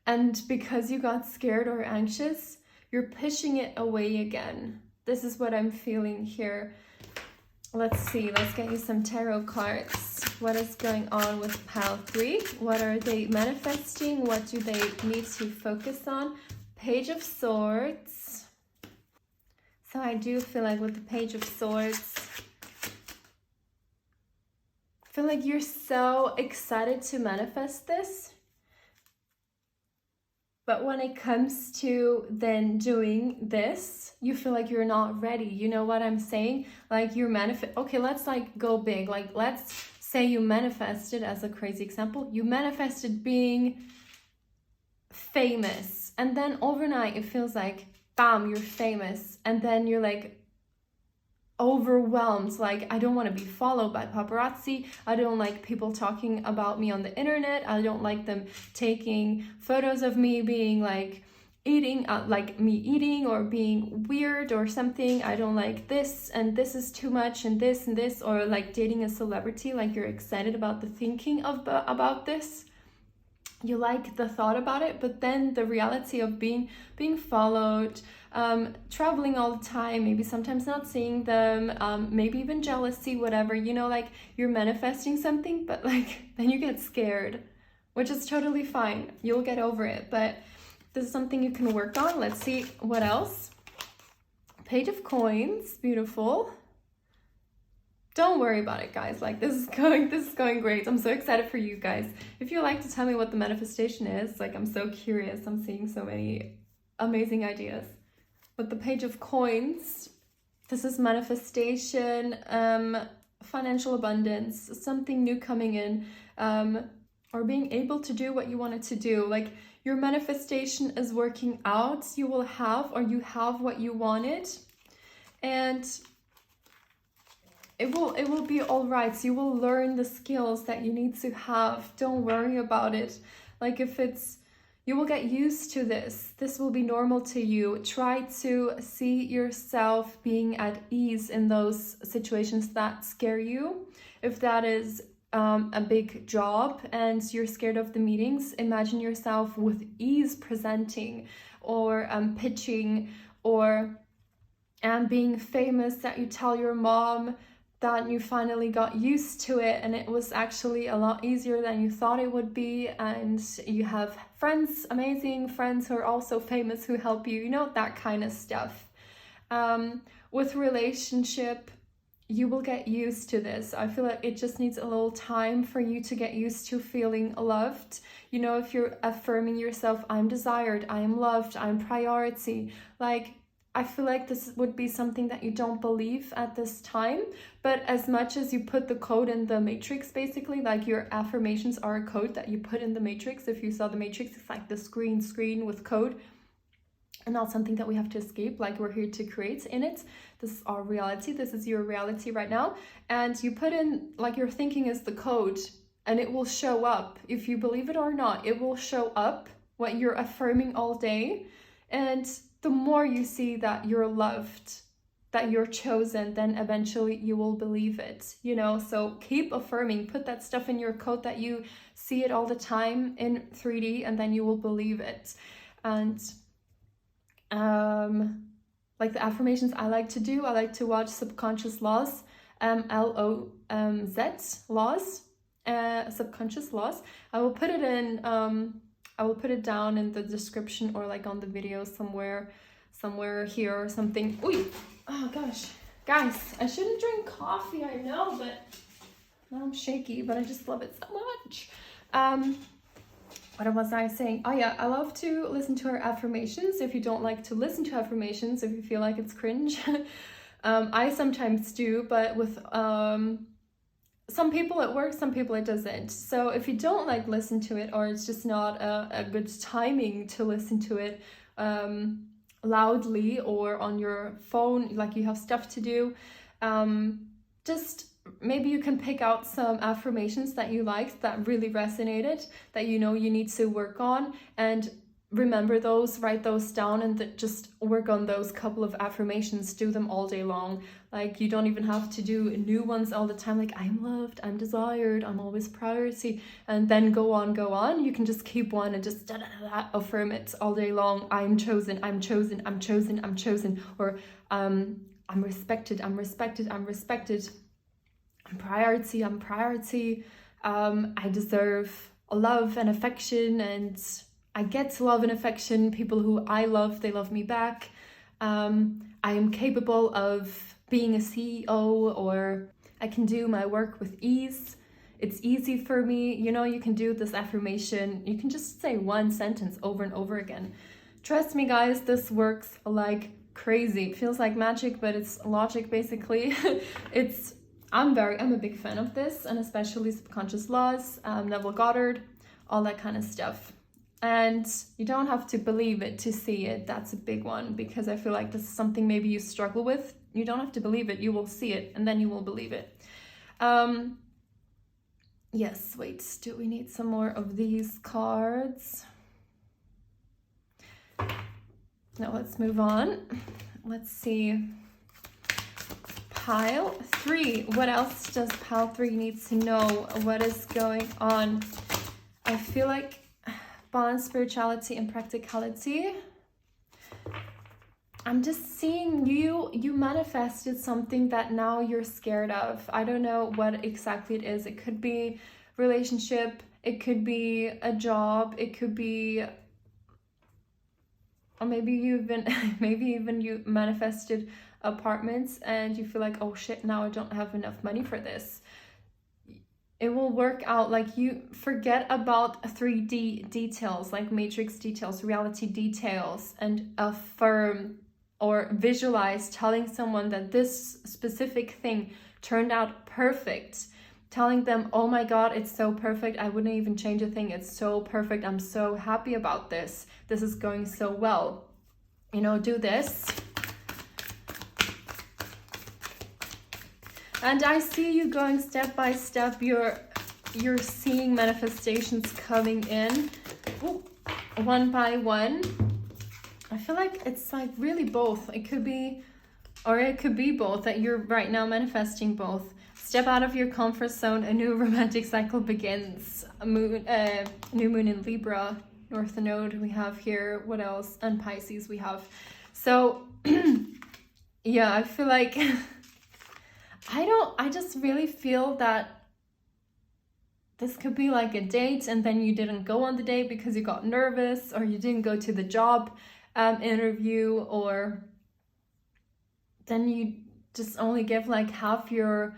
And because you got scared or anxious, you're pushing it away again. This is what I'm feeling here. Let's see, let's get you some tarot cards. What is going on with Pile 3? What are they manifesting? What do they need to focus on? Page of Swords. So I do feel like with the Page of Swords, I feel like you're so excited to manifest this. But when it comes to then doing this, you feel like you're not ready. You know what I'm saying? Like you're okay, let's like go big. Like let's say you manifested, as a crazy example, you manifested being famous. And then overnight it feels like, bam, you're famous. And then you're like overwhelmed. Like, I don't want to be followed by paparazzi. I don't like people talking about me on the internet. I don't like them taking photos of me being like eating, like me eating or being weird or something. I don't like this, and this is too much, and this, or like dating a celebrity. Like you're excited about the thinking of about this. You like the thought about it, but then the reality of being followed, traveling all the time, maybe sometimes not seeing them, maybe even jealousy, whatever, you know, like you're manifesting something, but like then you get scared, which is totally fine. You'll get over it, but this is something you can work on. Let's see what else. Page of Coins, beautiful. don't worry about it, guys. Like, this is going great. I'm so excited for you guys. If you like to tell me what the manifestation is, like, I'm so curious. I'm seeing so many amazing ideas. With the Page of Coins, this is manifestation, financial abundance, something new coming in, or being able to do what you wanted to do. Like, your manifestation is working out. You will have, or you have what you wanted, and it will be all right. So you will learn the skills that you need to have. Don't worry about it. Like, if it's, you will get used to this. This will be normal to you. Try to see yourself being at ease in those situations that scare you. If that is a big job and you're scared of the meetings, imagine yourself with ease presenting or pitching, or being famous, that you tell your mom that you finally got used to it and it was actually a lot easier than you thought it would be, and you have friends, amazing friends who are also famous who help you, you know, that kind of stuff. With relationship, you will get used to this. I feel like it just needs a little time for you to get used to feeling loved. You know, if you're affirming yourself, I'm desired, I am loved, I'm priority, like, I feel like this would be something that you don't believe at this time, but as much as you put the code in the matrix, basically, like, your affirmations are a code that you put in the matrix. If you saw the matrix, it's like the screen with code, and not something that we have to escape. Like, we're here to create in it. This is our reality. This is your reality right now. And you put in, like, your thinking is the code, and it will show up. If you believe it or not, it will show up what you're affirming all day. And the more you see that you're loved, that you're chosen, then eventually you will believe it, you know? So keep affirming, put that stuff in your code that you see it all the time in 3D, and then you will believe it. And like, the affirmations I like to do, I like to watch Subconscious Laws, LOZ Laws, Subconscious Laws. I will put it in, I will put it down in the description, or like on the video somewhere here or something. Ooh, oh gosh, guys, I shouldn't drink coffee, I know, but now I'm shaky, but I just love it so much. What was I saying? Oh yeah, I love to listen to her affirmations. If you don't like to listen to affirmations, if you feel like it's cringe, I sometimes do, but with some people it works, some people it doesn't. So if you don't like listen to it, or it's just not a good timing to listen to it loudly or on your phone, like you have stuff to do, just maybe you can pick out some affirmations that you liked, that really resonated, that you know you need to work on, and remember those, write those down, and just work on those couple of affirmations. Do them all day long. Like, you don't even have to do new ones all the time, like, I'm loved, I'm desired, I'm always priority, and then go on. You can just keep one and just affirm it all day long. I'm chosen, I'm chosen, I'm chosen, I'm chosen. Or I'm respected, I'm respected, I'm respected. I'm priority, I'm priority. I deserve love and affection, and I get love and affection. People who I love, they love me back. I am capable of being a CEO, or I can do my work with ease. It's easy for me. You know, you can do this affirmation. You can just say one sentence over and over again. Trust me, guys, this works like crazy. It feels like magic, but it's logic, basically. I'm a big fan of this, and especially Subconscious Laws, Neville Goddard, all that kind of stuff. And you don't have to believe it to see it. That's a big one, because I feel like this is something maybe you struggle with. You don't have to believe it. You will see it, and then you will believe it. Yes, wait, do we need some more of these cards? Now let's move on. Let's see. Pile 3. What else does pile 3 need to know? What is going on? I feel like balance, spirituality, and practicality. I'm just seeing you manifested something that now you're scared of. I don't know what exactly it is. It could be relationship, it could be a job, it could be, or maybe even you manifested apartments and you feel like, oh shit, now I don't have enough money for this. It will work out. Like, you forget about 3D details, like matrix details, reality details, and affirm or visualize telling someone that this specific thing turned out perfect. Telling them, oh my God, it's so perfect. I wouldn't even change a thing. It's so perfect. I'm so happy about this. This is going so well. You know, do this. And I see you going step by step. You're seeing manifestations coming in. Ooh, one by one. I feel like it's like really both. It could be, or it could be both, that you're right now manifesting both. Step out of your comfort zone, a new romantic cycle begins. New moon in Libra, North Node we have here. What else? And Pisces we have. So, yeah, I feel like, I just really feel that this could be like a date and then you didn't go on the date because you got nervous, or you didn't go to the job interview, or then you just only give like half your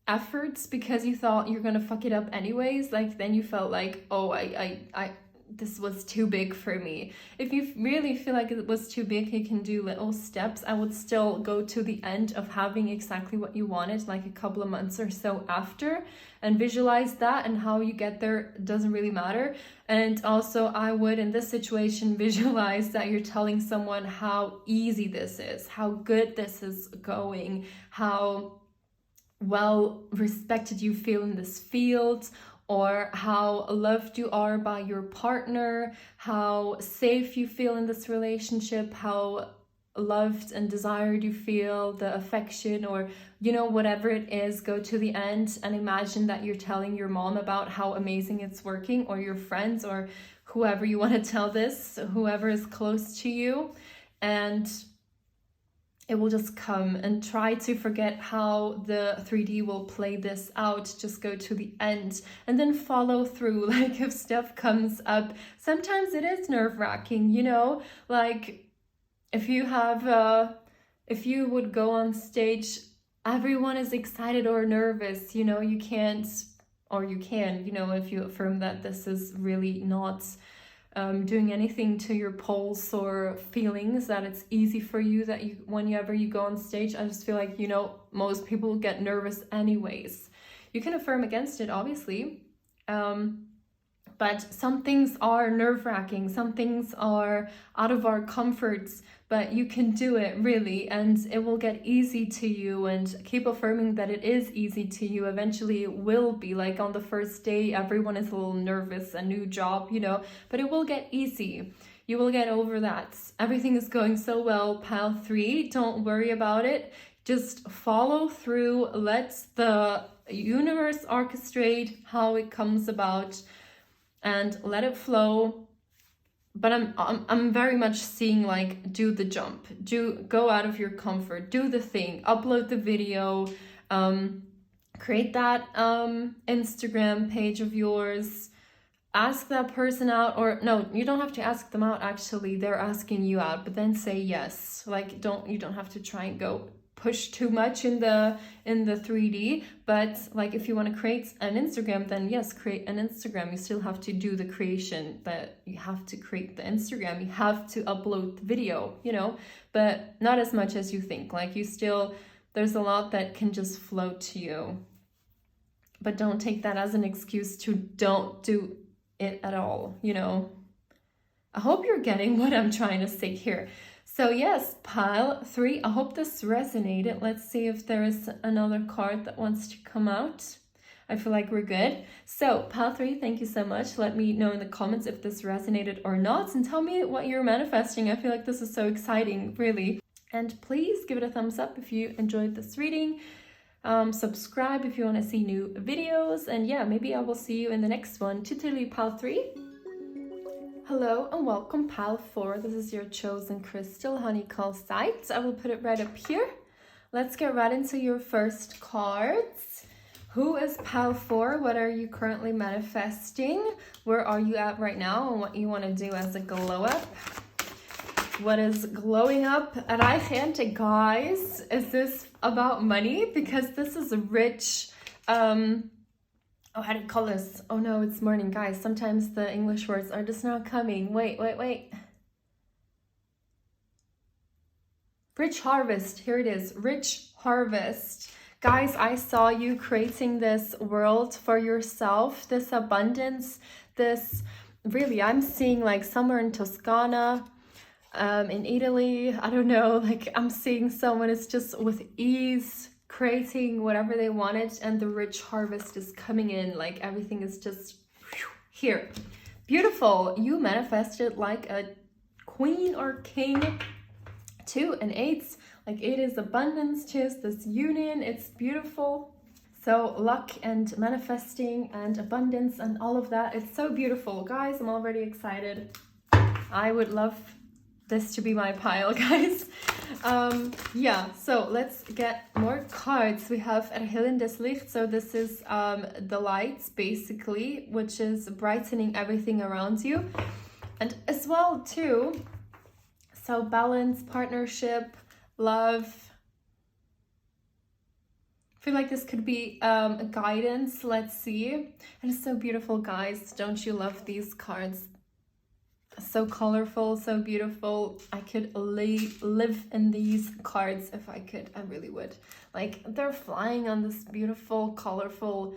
efforts because you thought you're gonna fuck it up anyways. Like, then you felt like, oh, I this was too big for me. If you really feel like it was too big, you can do little steps. I would still go to the end of having exactly what you wanted, like a couple of months or so after, and visualize that, and how you get there doesn't really matter. And also, I would, in this situation, visualize that you're telling someone how easy this is, how good this is going, how well respected you feel in this field, or how loved you are by your partner, how safe you feel in this relationship, how loved and desired you feel, the affection, or, you know, whatever it is. Go to the end and imagine that you're telling your mom about how amazing it's working, or your friends, or whoever you want to tell this, whoever is close to you, and it will just come. And try to forget how the 3D will play this out. Just go to the end and then follow through. Like, if stuff comes up, sometimes it is nerve-wracking, you know, like if you have if you would go on stage, everyone is excited or nervous, you know, you can't, or you can, you know, if you affirm that this is really not doing anything to your pulse or feelings, that it's easy for you, that you, whenever you go on stage, I just feel like, you know, most people get nervous anyways. You can affirm against it, obviously, but some things are nerve-wracking, some things are out of our comforts, but you can do it, really, and it will get easy to you. And keep affirming that it is easy to you. Eventually it will be. Like, on the first day, everyone is a little nervous, a new job, you know, but it will get easy. You will get over that. Everything is going so well, pile 3. Don't worry about it. Just follow through. Let the universe orchestrate how it comes about, and let it flow. But I'm very much seeing, like, do the jump, go out of your comfort, do the thing, upload the video, create that Instagram page of yours, ask that person out, or no, you don't have to ask them out, actually, they're asking you out, but then say yes. Like, you don't have to try and go push too much in the 3D, but like, if you want to create an Instagram, then yes, create an Instagram. You still have to do the creation, but you have to create the Instagram, you have to upload the video, you know, but not as much as you think. Like, there's a lot that can just flow to you, but don't take that as an excuse to don't do it at all, you know. I hope you're getting what I'm trying to say here. So yes, pile 3, I hope this resonated. Let's see if there is another card that wants to come out. I feel like we're good. So pile 3, thank you so much. Let me know in the comments if this resonated or not, and tell me what you're manifesting. I feel like this is so exciting, really. And please give it a thumbs up if you enjoyed this reading. Subscribe if you want to see new videos. And yeah, maybe I will see you in the next one. Tütelü, pile 3. Hello and welcome, pile 4. This is your chosen crystal, honey calcite. I will put it right up here. Let's get right into your first cards. Who is pile 4? What are you currently manifesting? Where are you at right now, and what you want to do as a glow up? what is glowing up at Eichente, guys? Is this about money? Because this is a rich, oh, how do you call this? Oh no, it's morning, guys. Sometimes the English words are just not coming. Wait. Rich harvest, here it is, rich harvest. Guys, I saw you creating this world for yourself, this abundance, this, really, I'm seeing like somewhere in Toscana, in Italy, I don't know, like I'm seeing someone is just with ease creating whatever they wanted, and the rich harvest is coming in, like everything is just here. Beautiful. You manifested like a queen or king. 2 and 8s, like it is abundance, just this union, it's beautiful. So luck and manifesting and abundance and all of that, it's so beautiful. Guys, I'm already excited. I would love this to be my pile, guys. Yeah, so let's get more cards. We have Erhellendes Licht, so this is the lights basically, which is brightening everything around you. And as well too, so balance, partnership, love. I feel like this could be a guidance. Let's see. And it's so beautiful, guys. Don't you love these cards? So colorful, so beautiful. I could live in these cards if I could. I really would. Like they're flying on this beautiful, colorful,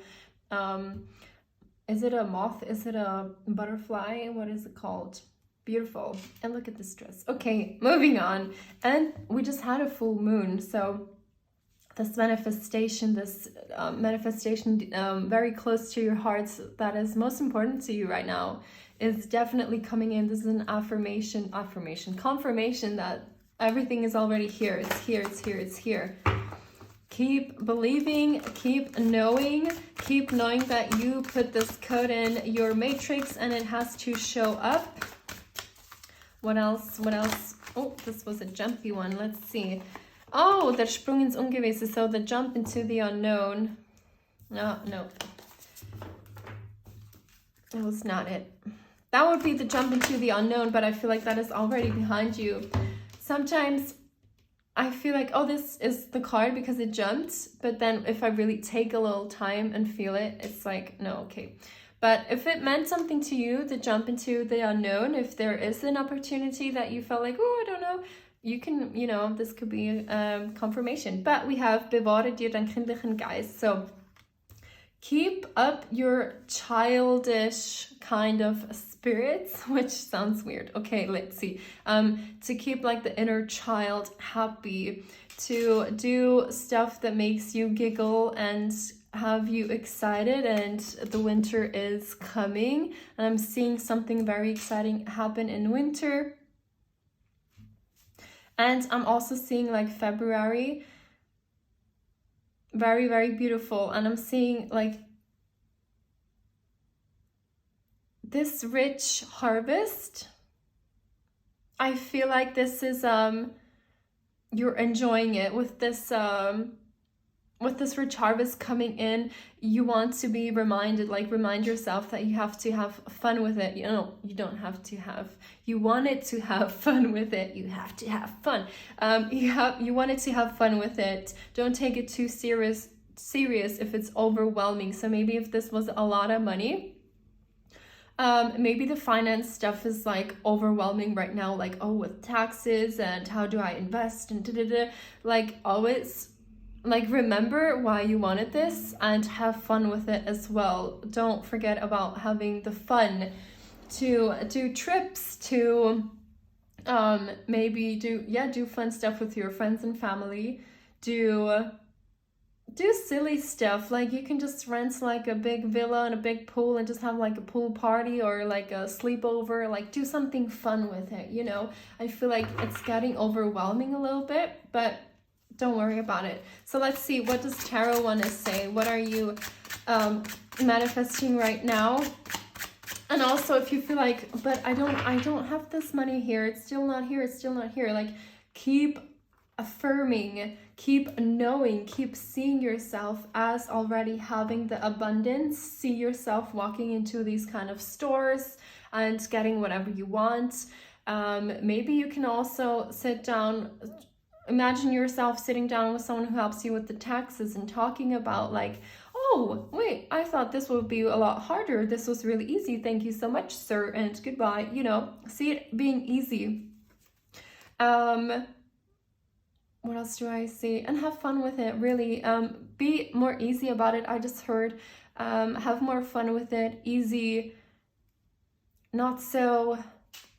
is it a moth? Is it a butterfly? What is it called? Beautiful. And look at this dress. Okay, moving on. And we just had a full moon, so this manifestation very close to your heart, that is most important to you right now, is definitely coming in. This is an confirmation that everything is already here. It's here. Keep believing, keep knowing that you put this code in your matrix and it has to show up. What else? Oh, this was a jumpy one. Let's see. Oh, der Sprung ins Ungewisse. So the jump into the unknown. No. That was not it. That would be the jump into the unknown, but I feel like that is already behind you. Sometimes I feel like, oh, this is the card because it jumped. But then if I really take a little time and feel it, it's like, no, okay. But if it meant something to you to jump into the unknown, if there is an opportunity that you felt like, oh, I don't know, you can, this could be confirmation. But we have bewahre dir deinen kindlichen Geist. So keep up your childish kind of spirits, which sounds weird. Okay, let's see. To keep like the inner child happy, to do stuff that makes you giggle and have you excited, and the winter is coming and I'm seeing something very exciting happen in winter. And I'm also seeing like February, very, very beautiful. And I'm seeing like this rich harvest. I feel like this is you're enjoying it with this rich harvest coming in. You want to be reminded, like remind yourself that you have to have fun with it. You don't have to have, you want it to have fun with it. You have to have fun. You want it to have fun with it. Don't take it too serious if it's overwhelming. So maybe if this was a lot of money, maybe the finance stuff is like overwhelming right now, like, oh, with taxes and how do I invest and like always. Like, remember why you wanted this and have fun with it as well. Don't forget about having the fun to do trips, to maybe do fun stuff with your friends and family. Do silly stuff. Like, you can just rent like a big villa and a big pool and just have like a pool party or like a sleepover. Like, do something fun with it, I feel like it's getting overwhelming a little bit, but don't worry about it. So let's see, what does tarot want to say? What are you manifesting right now? And also, if you feel like, but I don't have this money here, it's still not here, like, keep affirming, keep knowing, keep seeing yourself as already having the abundance. See yourself walking into these kind of stores and getting whatever you want. Maybe you can also sit down, imagine yourself sitting down with someone who helps you with the taxes and talking about like, oh, wait, I thought this would be a lot harder. This was really easy. Thank you so much, sir, and goodbye. You know, see it being easy. What else do I see? And have fun with it, really. Be more easy about it. I just heard, have more fun with it. Easy, not so,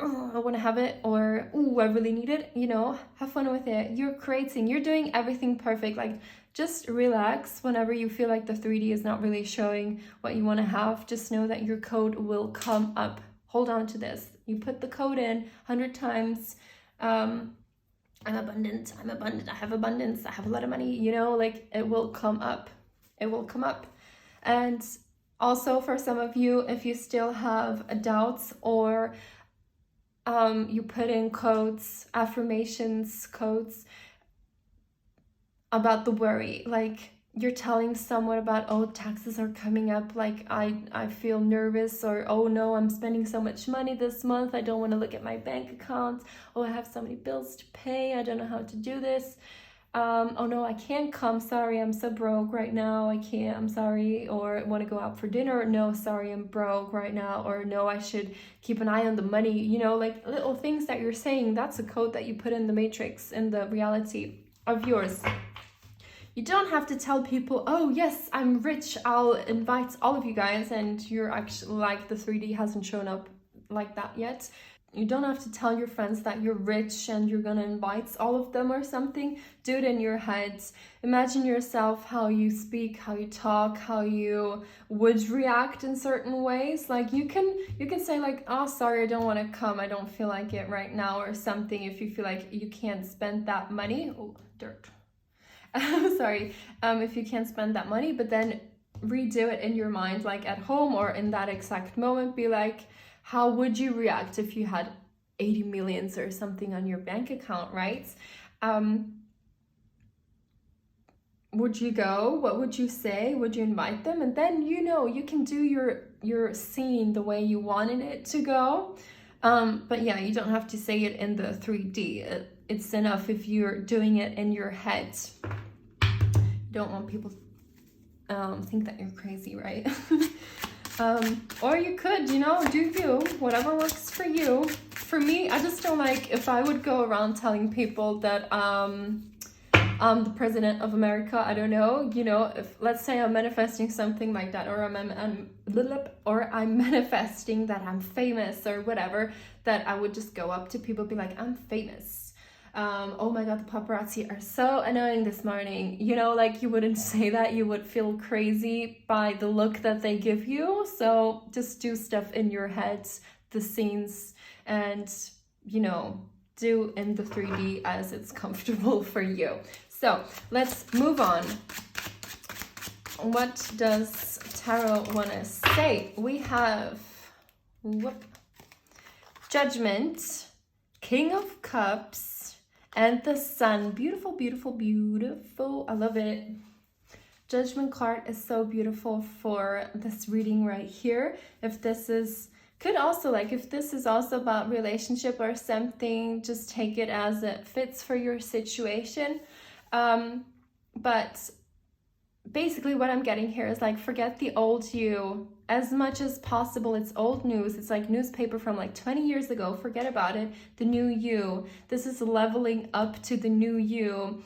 oh, I want to have it, or, oh, I really need it. You know, have fun with it. You're creating, you're doing everything perfect. Like, just relax whenever you feel like the 3D is not really showing what you want to have. Just know that your code will come up. Hold on to this. You put the code in 100 times. I'm abundant, I have abundance, I have a lot of money, you know, like it will come up. It will come up. And also for some of you, if you still have doubts or you put in codes, affirmations, codes about the worry, like you're telling someone about, oh, taxes are coming up, like I feel nervous, or oh no, I'm spending so much money this month, I don't want to look at my bank account, oh, I have so many bills to pay, I don't know how to do this, oh no, I can't come, sorry, I'm so broke right now, I can't, I'm sorry, or want to go out for dinner, no, sorry, I'm broke right now, or no, I should keep an eye on the money, you know, like little things that you're saying, that's a code that you put in the matrix, in the reality of yours. You don't have to tell people, oh yes, I'm rich, I'll invite all of you guys, and you're actually like the 3D hasn't shown up like that yet. You don't have to tell your friends that you're rich and you're gonna invite all of them or something. Do it in your head. Imagine yourself, how you speak, how you talk, how you would react in certain ways. Like you can say like, oh, sorry, I don't want to come, I don't feel like it right now, or something, if you feel like you can't spend that money. Oh, dirt. Sorry, if you can't spend that money, but then redo it in your mind, like at home or in that exact moment. Be like, how would you react if you had 80 millions or something on your bank account, right? Would you go? What would you say? Would you invite them? And then, you know, you can do your scene the way you wanted it to go. But yeah, you don't have to say it in the 3D. It's enough if you're doing it in your head. You don't want people think that you're crazy, right? Or you could, you know, do you, whatever works for you. For me, I just don't like if I would go around telling people that I'm the president of America. I don't know, you know, if let's say I'm manifesting something like that, or I'm manifesting that I'm famous or whatever, that I would just go up to people, be like, I'm famous. Oh my god, the paparazzi are so annoying this morning. You know, like you wouldn't say that. You would feel crazy by the look that they give you. So just do stuff in your head, the scenes, and, you know, do in the 3D as it's comfortable for you. So let's move on. What does Tarot want to say? We have Judgment, King of Cups, and the Sun. Beautiful, beautiful, beautiful. I love it. Judgment card is so beautiful for this reading right here. If this is, could also, like, if this is also about relationship or something, just take it as it fits for your situation. But basically what I'm getting here is like, forget the old you as much as possible. It's old news. It's like newspaper from like 20 years ago. Forget about it. The new you. This is leveling up to the new you.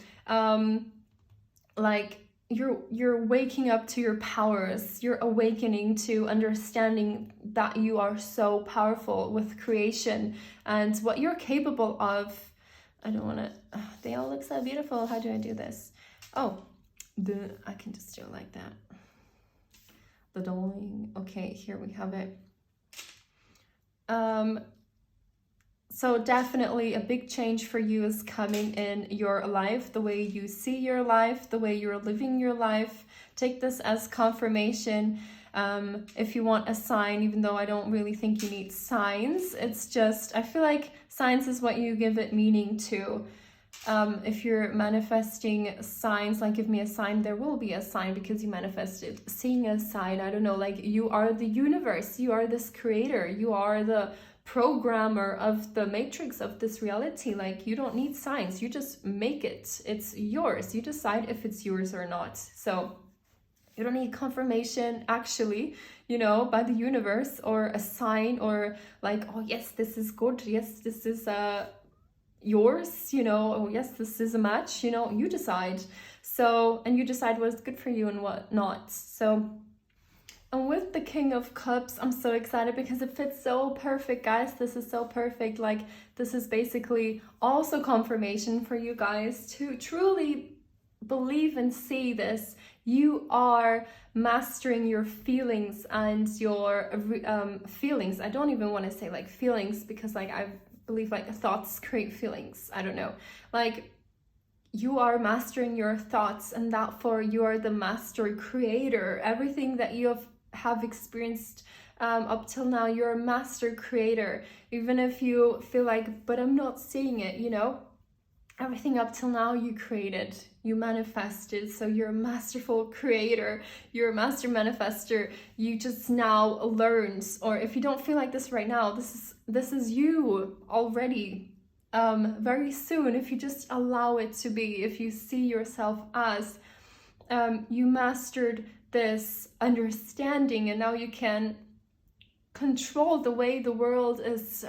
Like you're waking up to your powers. You're awakening to understanding that you are so powerful with creation and what you're capable of. I don't want to, they all look so beautiful. How do I do this? Oh, I can just do it like that. The doing. Okay, here we have it. So definitely a big change for you is coming in your life, the way you see your life, the way you're living your life. Take this as confirmation. If you want a sign, even though I don't really think you need signs, it's just, I feel like signs is what you give it meaning to. If you're manifesting signs, like give me a sign, there will be a sign because you manifested. Seeing a sign, I don't know, like you are the universe, you are this creator, you are the programmer of the matrix of this reality. Like, you don't need signs, you just make it. It's yours. You decide if it's yours or not. So you don't need confirmation, actually, you know, by the universe, or a sign, or like, oh yes, this is good, yes, this is yours, you know, oh yes, this is a match, you know, you decide. So, and you decide what's good for you and what not. So, and with the King of Cups, I'm so excited because it fits so perfect, guys. This is so perfect. Like, this is basically also confirmation for you guys to truly believe and see this. You are mastering your feelings and your feelings. I don't even want to say like feelings, because like I believe like thoughts create feelings. I don't know. Like, you are mastering your thoughts, and therefore you are the master creator. Everything that you have experienced up till now, you're a master creator. Even if you feel like, but I'm not seeing it, you know, everything up till now you created, you manifested. So you're a masterful creator, you're a master manifester. You just now learned, or if you don't feel like this right now, this is you already. Very soon, if you just allow it to be, if you see yourself as you mastered this understanding, and now you can control the way the world is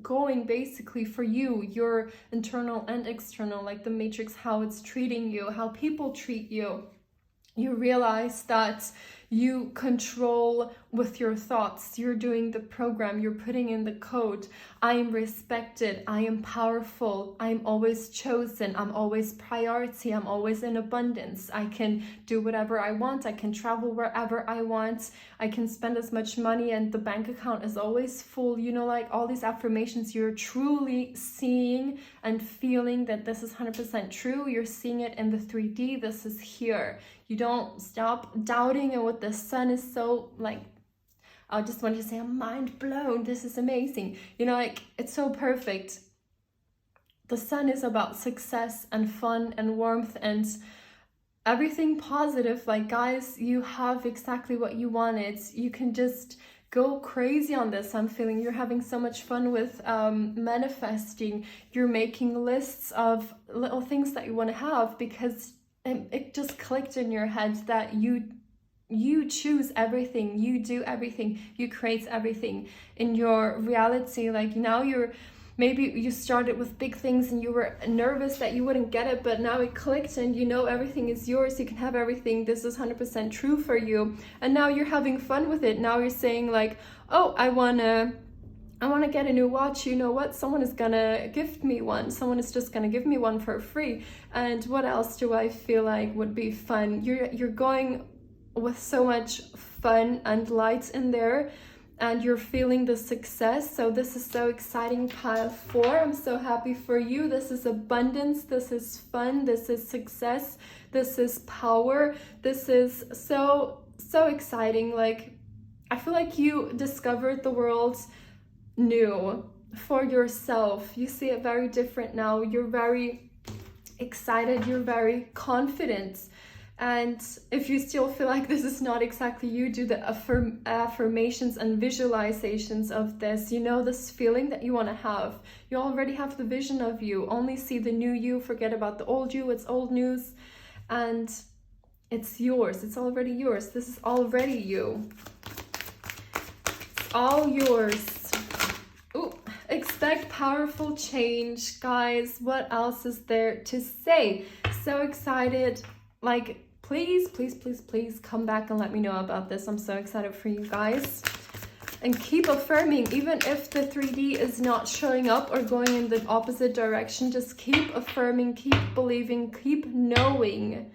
going, basically, for you, your internal and external, like the matrix, how it's treating you, how people treat you. You realize that you control with your thoughts. You're doing the program, you're putting in the code. I am respected, I am powerful, I'm always chosen, I'm always priority, I'm always in abundance. I can do whatever I want, I can travel wherever I want, I can spend as much money, and the bank account is always full. You know, like all these affirmations, you're truly seeing and feeling that this is 100% true. You're seeing it in the 3D. This is here. You don't stop doubting. And what the sun is so like, I just want to say, I'm mind blown. This is amazing. You know, like, it's so perfect. The sun is about success and fun and warmth and everything positive. Like, guys, you have exactly what you wanted. You can just go crazy on this. I'm feeling you're having so much fun with manifesting. You're making lists of little things that you want to have, because it just clicked in your head that you choose everything, you do everything, you create everything in your reality. Like, now maybe you started with big things and you were nervous that you wouldn't get it, but now it clicked and you know everything is yours. You can have everything. This is 100% true for you. And now you're having fun with it. Now you're saying like, oh, I want to get a new watch. You know what? Someone is gonna gift me one. Someone is just gonna give me one for free. And what else do I feel like would be fun? You're going with so much fun and light in there, and you're feeling the success. So this is so exciting, pile 4. I'm so happy for you. This is abundance, this is fun, this is success, this is power. This is so exciting. Like, I feel like you discovered the world new for yourself. You see it very different now. You're very excited, you're very confident. And if you still feel like this is not exactly you, do the affirmations and visualizations of this. You know, this feeling that you want to have. You already have the vision of you. Only see the new you. Forget about the old you. It's old news. And it's yours. It's already yours. This is already you. It's all yours. Ooh, expect powerful change, guys. What else is there to say? So excited. Like, please come back and let me know about this. I'm so excited for you guys. And keep affirming, even if the 3D is not showing up or going in the opposite direction. Just keep affirming, keep believing, keep knowing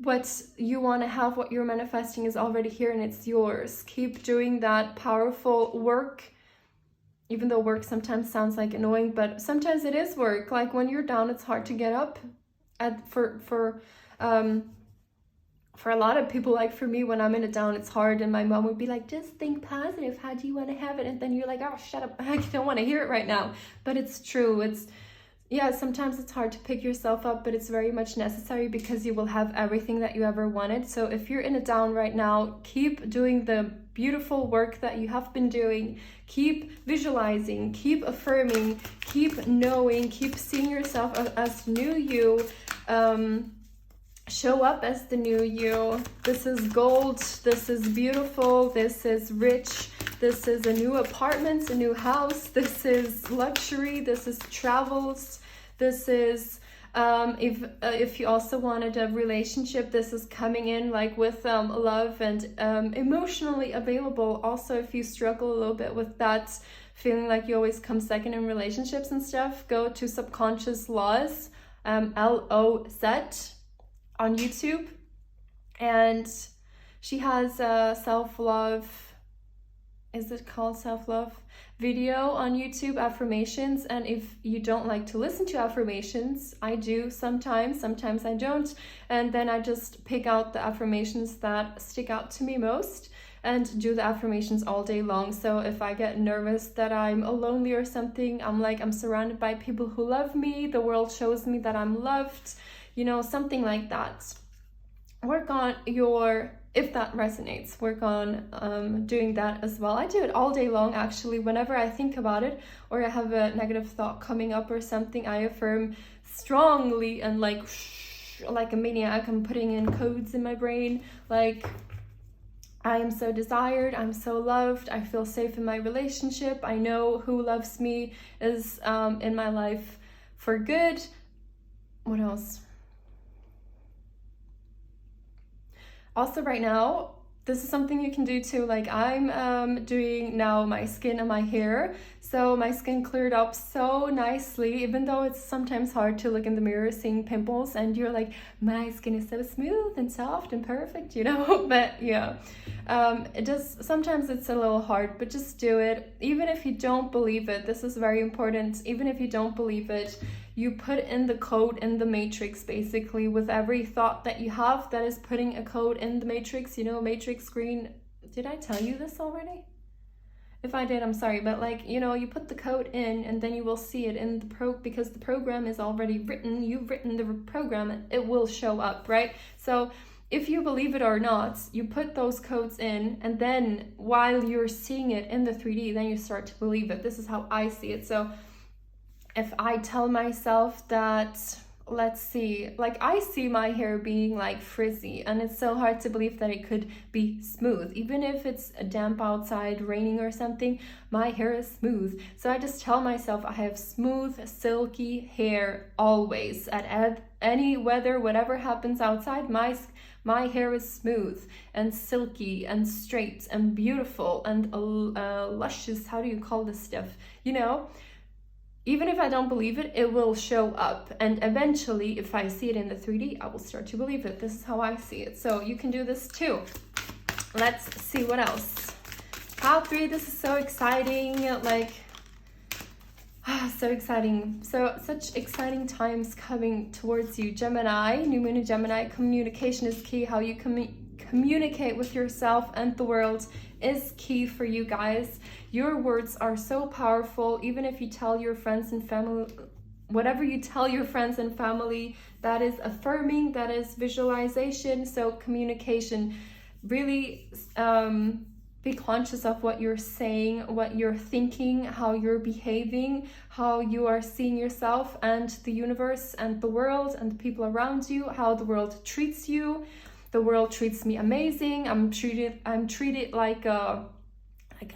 what you want to have, what you're manifesting is already here and it's yours. Keep doing that powerful work. Even though work sometimes sounds like annoying, but sometimes it is work. Like, when you're down, it's hard to get up. For a lot of people, like for me, when I'm in a down, it's hard. And my mom would be like, just think positive. How do you want to have it? And then you're like, oh, shut up. I don't want to hear it right now. But it's true. yeah, sometimes it's hard to pick yourself up, but it's very much necessary because you will have everything that you ever wanted. So if you're in a down right now, keep doing the beautiful work that you have been doing. Keep visualizing, keep affirming, keep knowing, keep seeing yourself as new you. Show up as the new you. This is gold. This is beautiful. This is rich. This is a new apartment, a new house. This is luxury. This is travels. This is if you also wanted a relationship, this is coming in like with love and emotionally available. Also, if you struggle a little bit with that, feeling like you always come second in relationships and stuff, go to Subconscious Laws, LOZ, on YouTube, and she has a self-love, is it called self-love, video on YouTube, affirmations. And if you don't like to listen to affirmations, I do sometimes I don't, and then I just pick out the affirmations that stick out to me most and do the affirmations all day long. So if I get nervous that I'm lonely or something, I'm like, I'm surrounded by people who love me, the world shows me that I'm loved, you know, something like that. Work on your, if that resonates, work on doing that as well. I do it all day long, actually. Whenever I think about it or I have a negative thought coming up or something, I affirm strongly and like a maniac. I'm putting in codes in my brain, like, I am so desired, I'm so loved, I feel safe in my relationship, I know who loves me is in my life for good. What else? Also right now, this is something you can do too, like I'm doing now my skin and my hair. So my skin cleared up so nicely, even though it's sometimes hard to look in the mirror seeing pimples and you're like, my skin is so smooth and soft and perfect, you know. But yeah, sometimes it's a little hard, but just do it. Even if you don't believe it, this is very important. Even if you don't believe it, you put in the code in the matrix, basically. With every thought that you have, that is putting a code in the matrix, you know, matrix screen. Did I tell you this already? If I did, I'm sorry, but like, you know, you put the code in and then you will see it in the because the program is already written. You've written the program and it will show up, right? So if you believe it or not, you put those codes in, and then while you're seeing it in the 3D, then you start to believe it. This is how I see it. So if I tell myself that, let's see, like I see my hair being like frizzy, and it's so hard to believe that it could be smooth. Even if it's damp outside, raining or something, my hair is smooth. So I just tell myself I have smooth, silky hair always. At any weather, whatever happens outside, my hair is smooth and silky and straight and beautiful and luscious. How do you call this stuff? You know? Even if I don't believe it, it will show up. And eventually, if I see it in the 3D, I will start to believe it. This is how I see it. So you can do this too. Let's see what else. Pile 3, this is so exciting. Like, so exciting. So such exciting times coming towards you. Gemini, new moon in Gemini, communication is key. How you communicate with yourself and the world is key for you guys. Your words are so powerful. Even if you tell your friends and family, whatever you tell your friends and family, that is affirming, that is visualization. So communication, really be conscious of what you're saying, what you're thinking, how you're behaving, how you are seeing yourself and the universe and the world and the people around you, how the world treats you. The world treats me amazing. I'm treated like a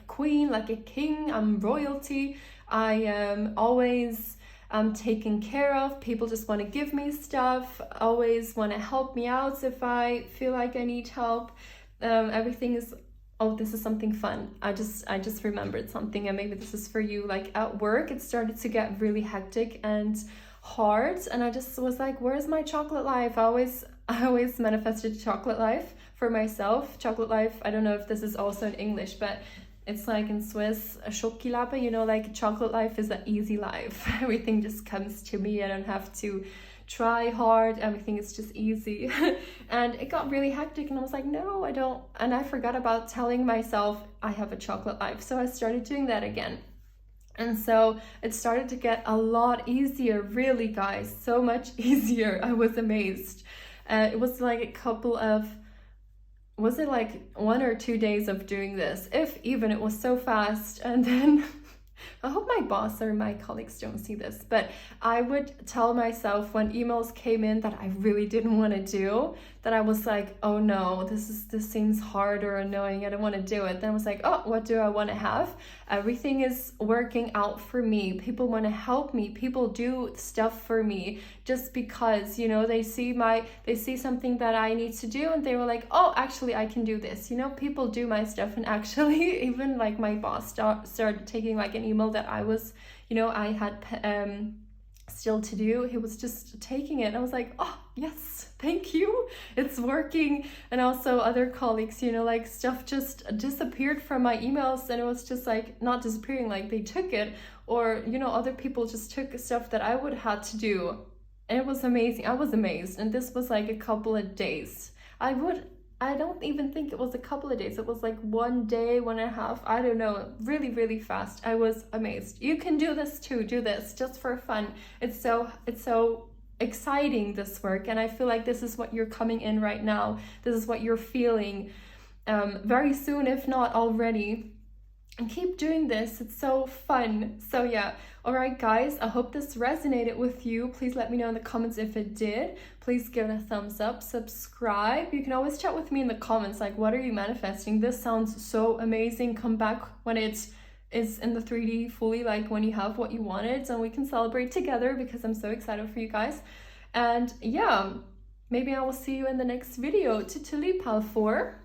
queen, like a king. I'm royalty. I am always taken care of. People just want to give me stuff, always want to help me out if I feel like I need help. Everything is, oh, this is something fun. I just remembered something, and maybe this is for you. Like at work, it started to get really hectic and hard, and I just was like, where's my chocolate life? I always manifested chocolate life for myself. Chocolate life, I don't know if this is also in English, but it's like in Swiss, a Schokilappe, you know, like chocolate life is an easy life. Everything just comes to me. I don't have to try hard. Everything is just easy. And it got really hectic and I was like, no, I don't. And I forgot about telling myself I have a chocolate life. So I started doing that again. And so it started to get a lot easier, really, guys, so much easier. I was amazed. It was like a couple of, was it like 1 or 2 days of doing this, if even. It was so fast. And then I hope my boss or my colleagues don't see this, but I would tell myself when emails came in that I really didn't want to do, that I was like, oh no, this seems hard or annoying, I don't want to do it. Then I was like, oh, what do I want to have? Everything is working out for me. People want to help me. People do stuff for me just because, you know, they see something that I need to do, and they were like, oh, actually I can do this. You know, people do my stuff. And actually even like my boss started taking like an email that I was, you know, I had still to do. He was just taking it, and I was like, oh yes, thank you, it's working. And also other colleagues, you know, like stuff just disappeared from my emails, and it was just like not disappearing, like they took it, or you know, other people just took stuff that I would have to do. And it was amazing. I was amazed. And this was like a couple of days. I don't even think it was a couple of days. It was like 1 day, 1.5. I don't know. Really, really fast. I was amazed. You can do this too. Do this just for fun. It's so exciting, this work. And I feel like this is what you're coming in right now. This is what you're feeling very soon, if not already. And keep doing this. It's so fun. So yeah. All right, guys, I hope this resonated with you. Please let me know in the comments if it did. Please give it a thumbs up, subscribe. You can always chat with me in the comments, like, what are you manifesting? This sounds so amazing. Come back when it is in the 3D fully, like when you have what you wanted, and we can celebrate together, because I'm so excited for you guys. And yeah, maybe I will see you in the next video. Tütelü, pal 4.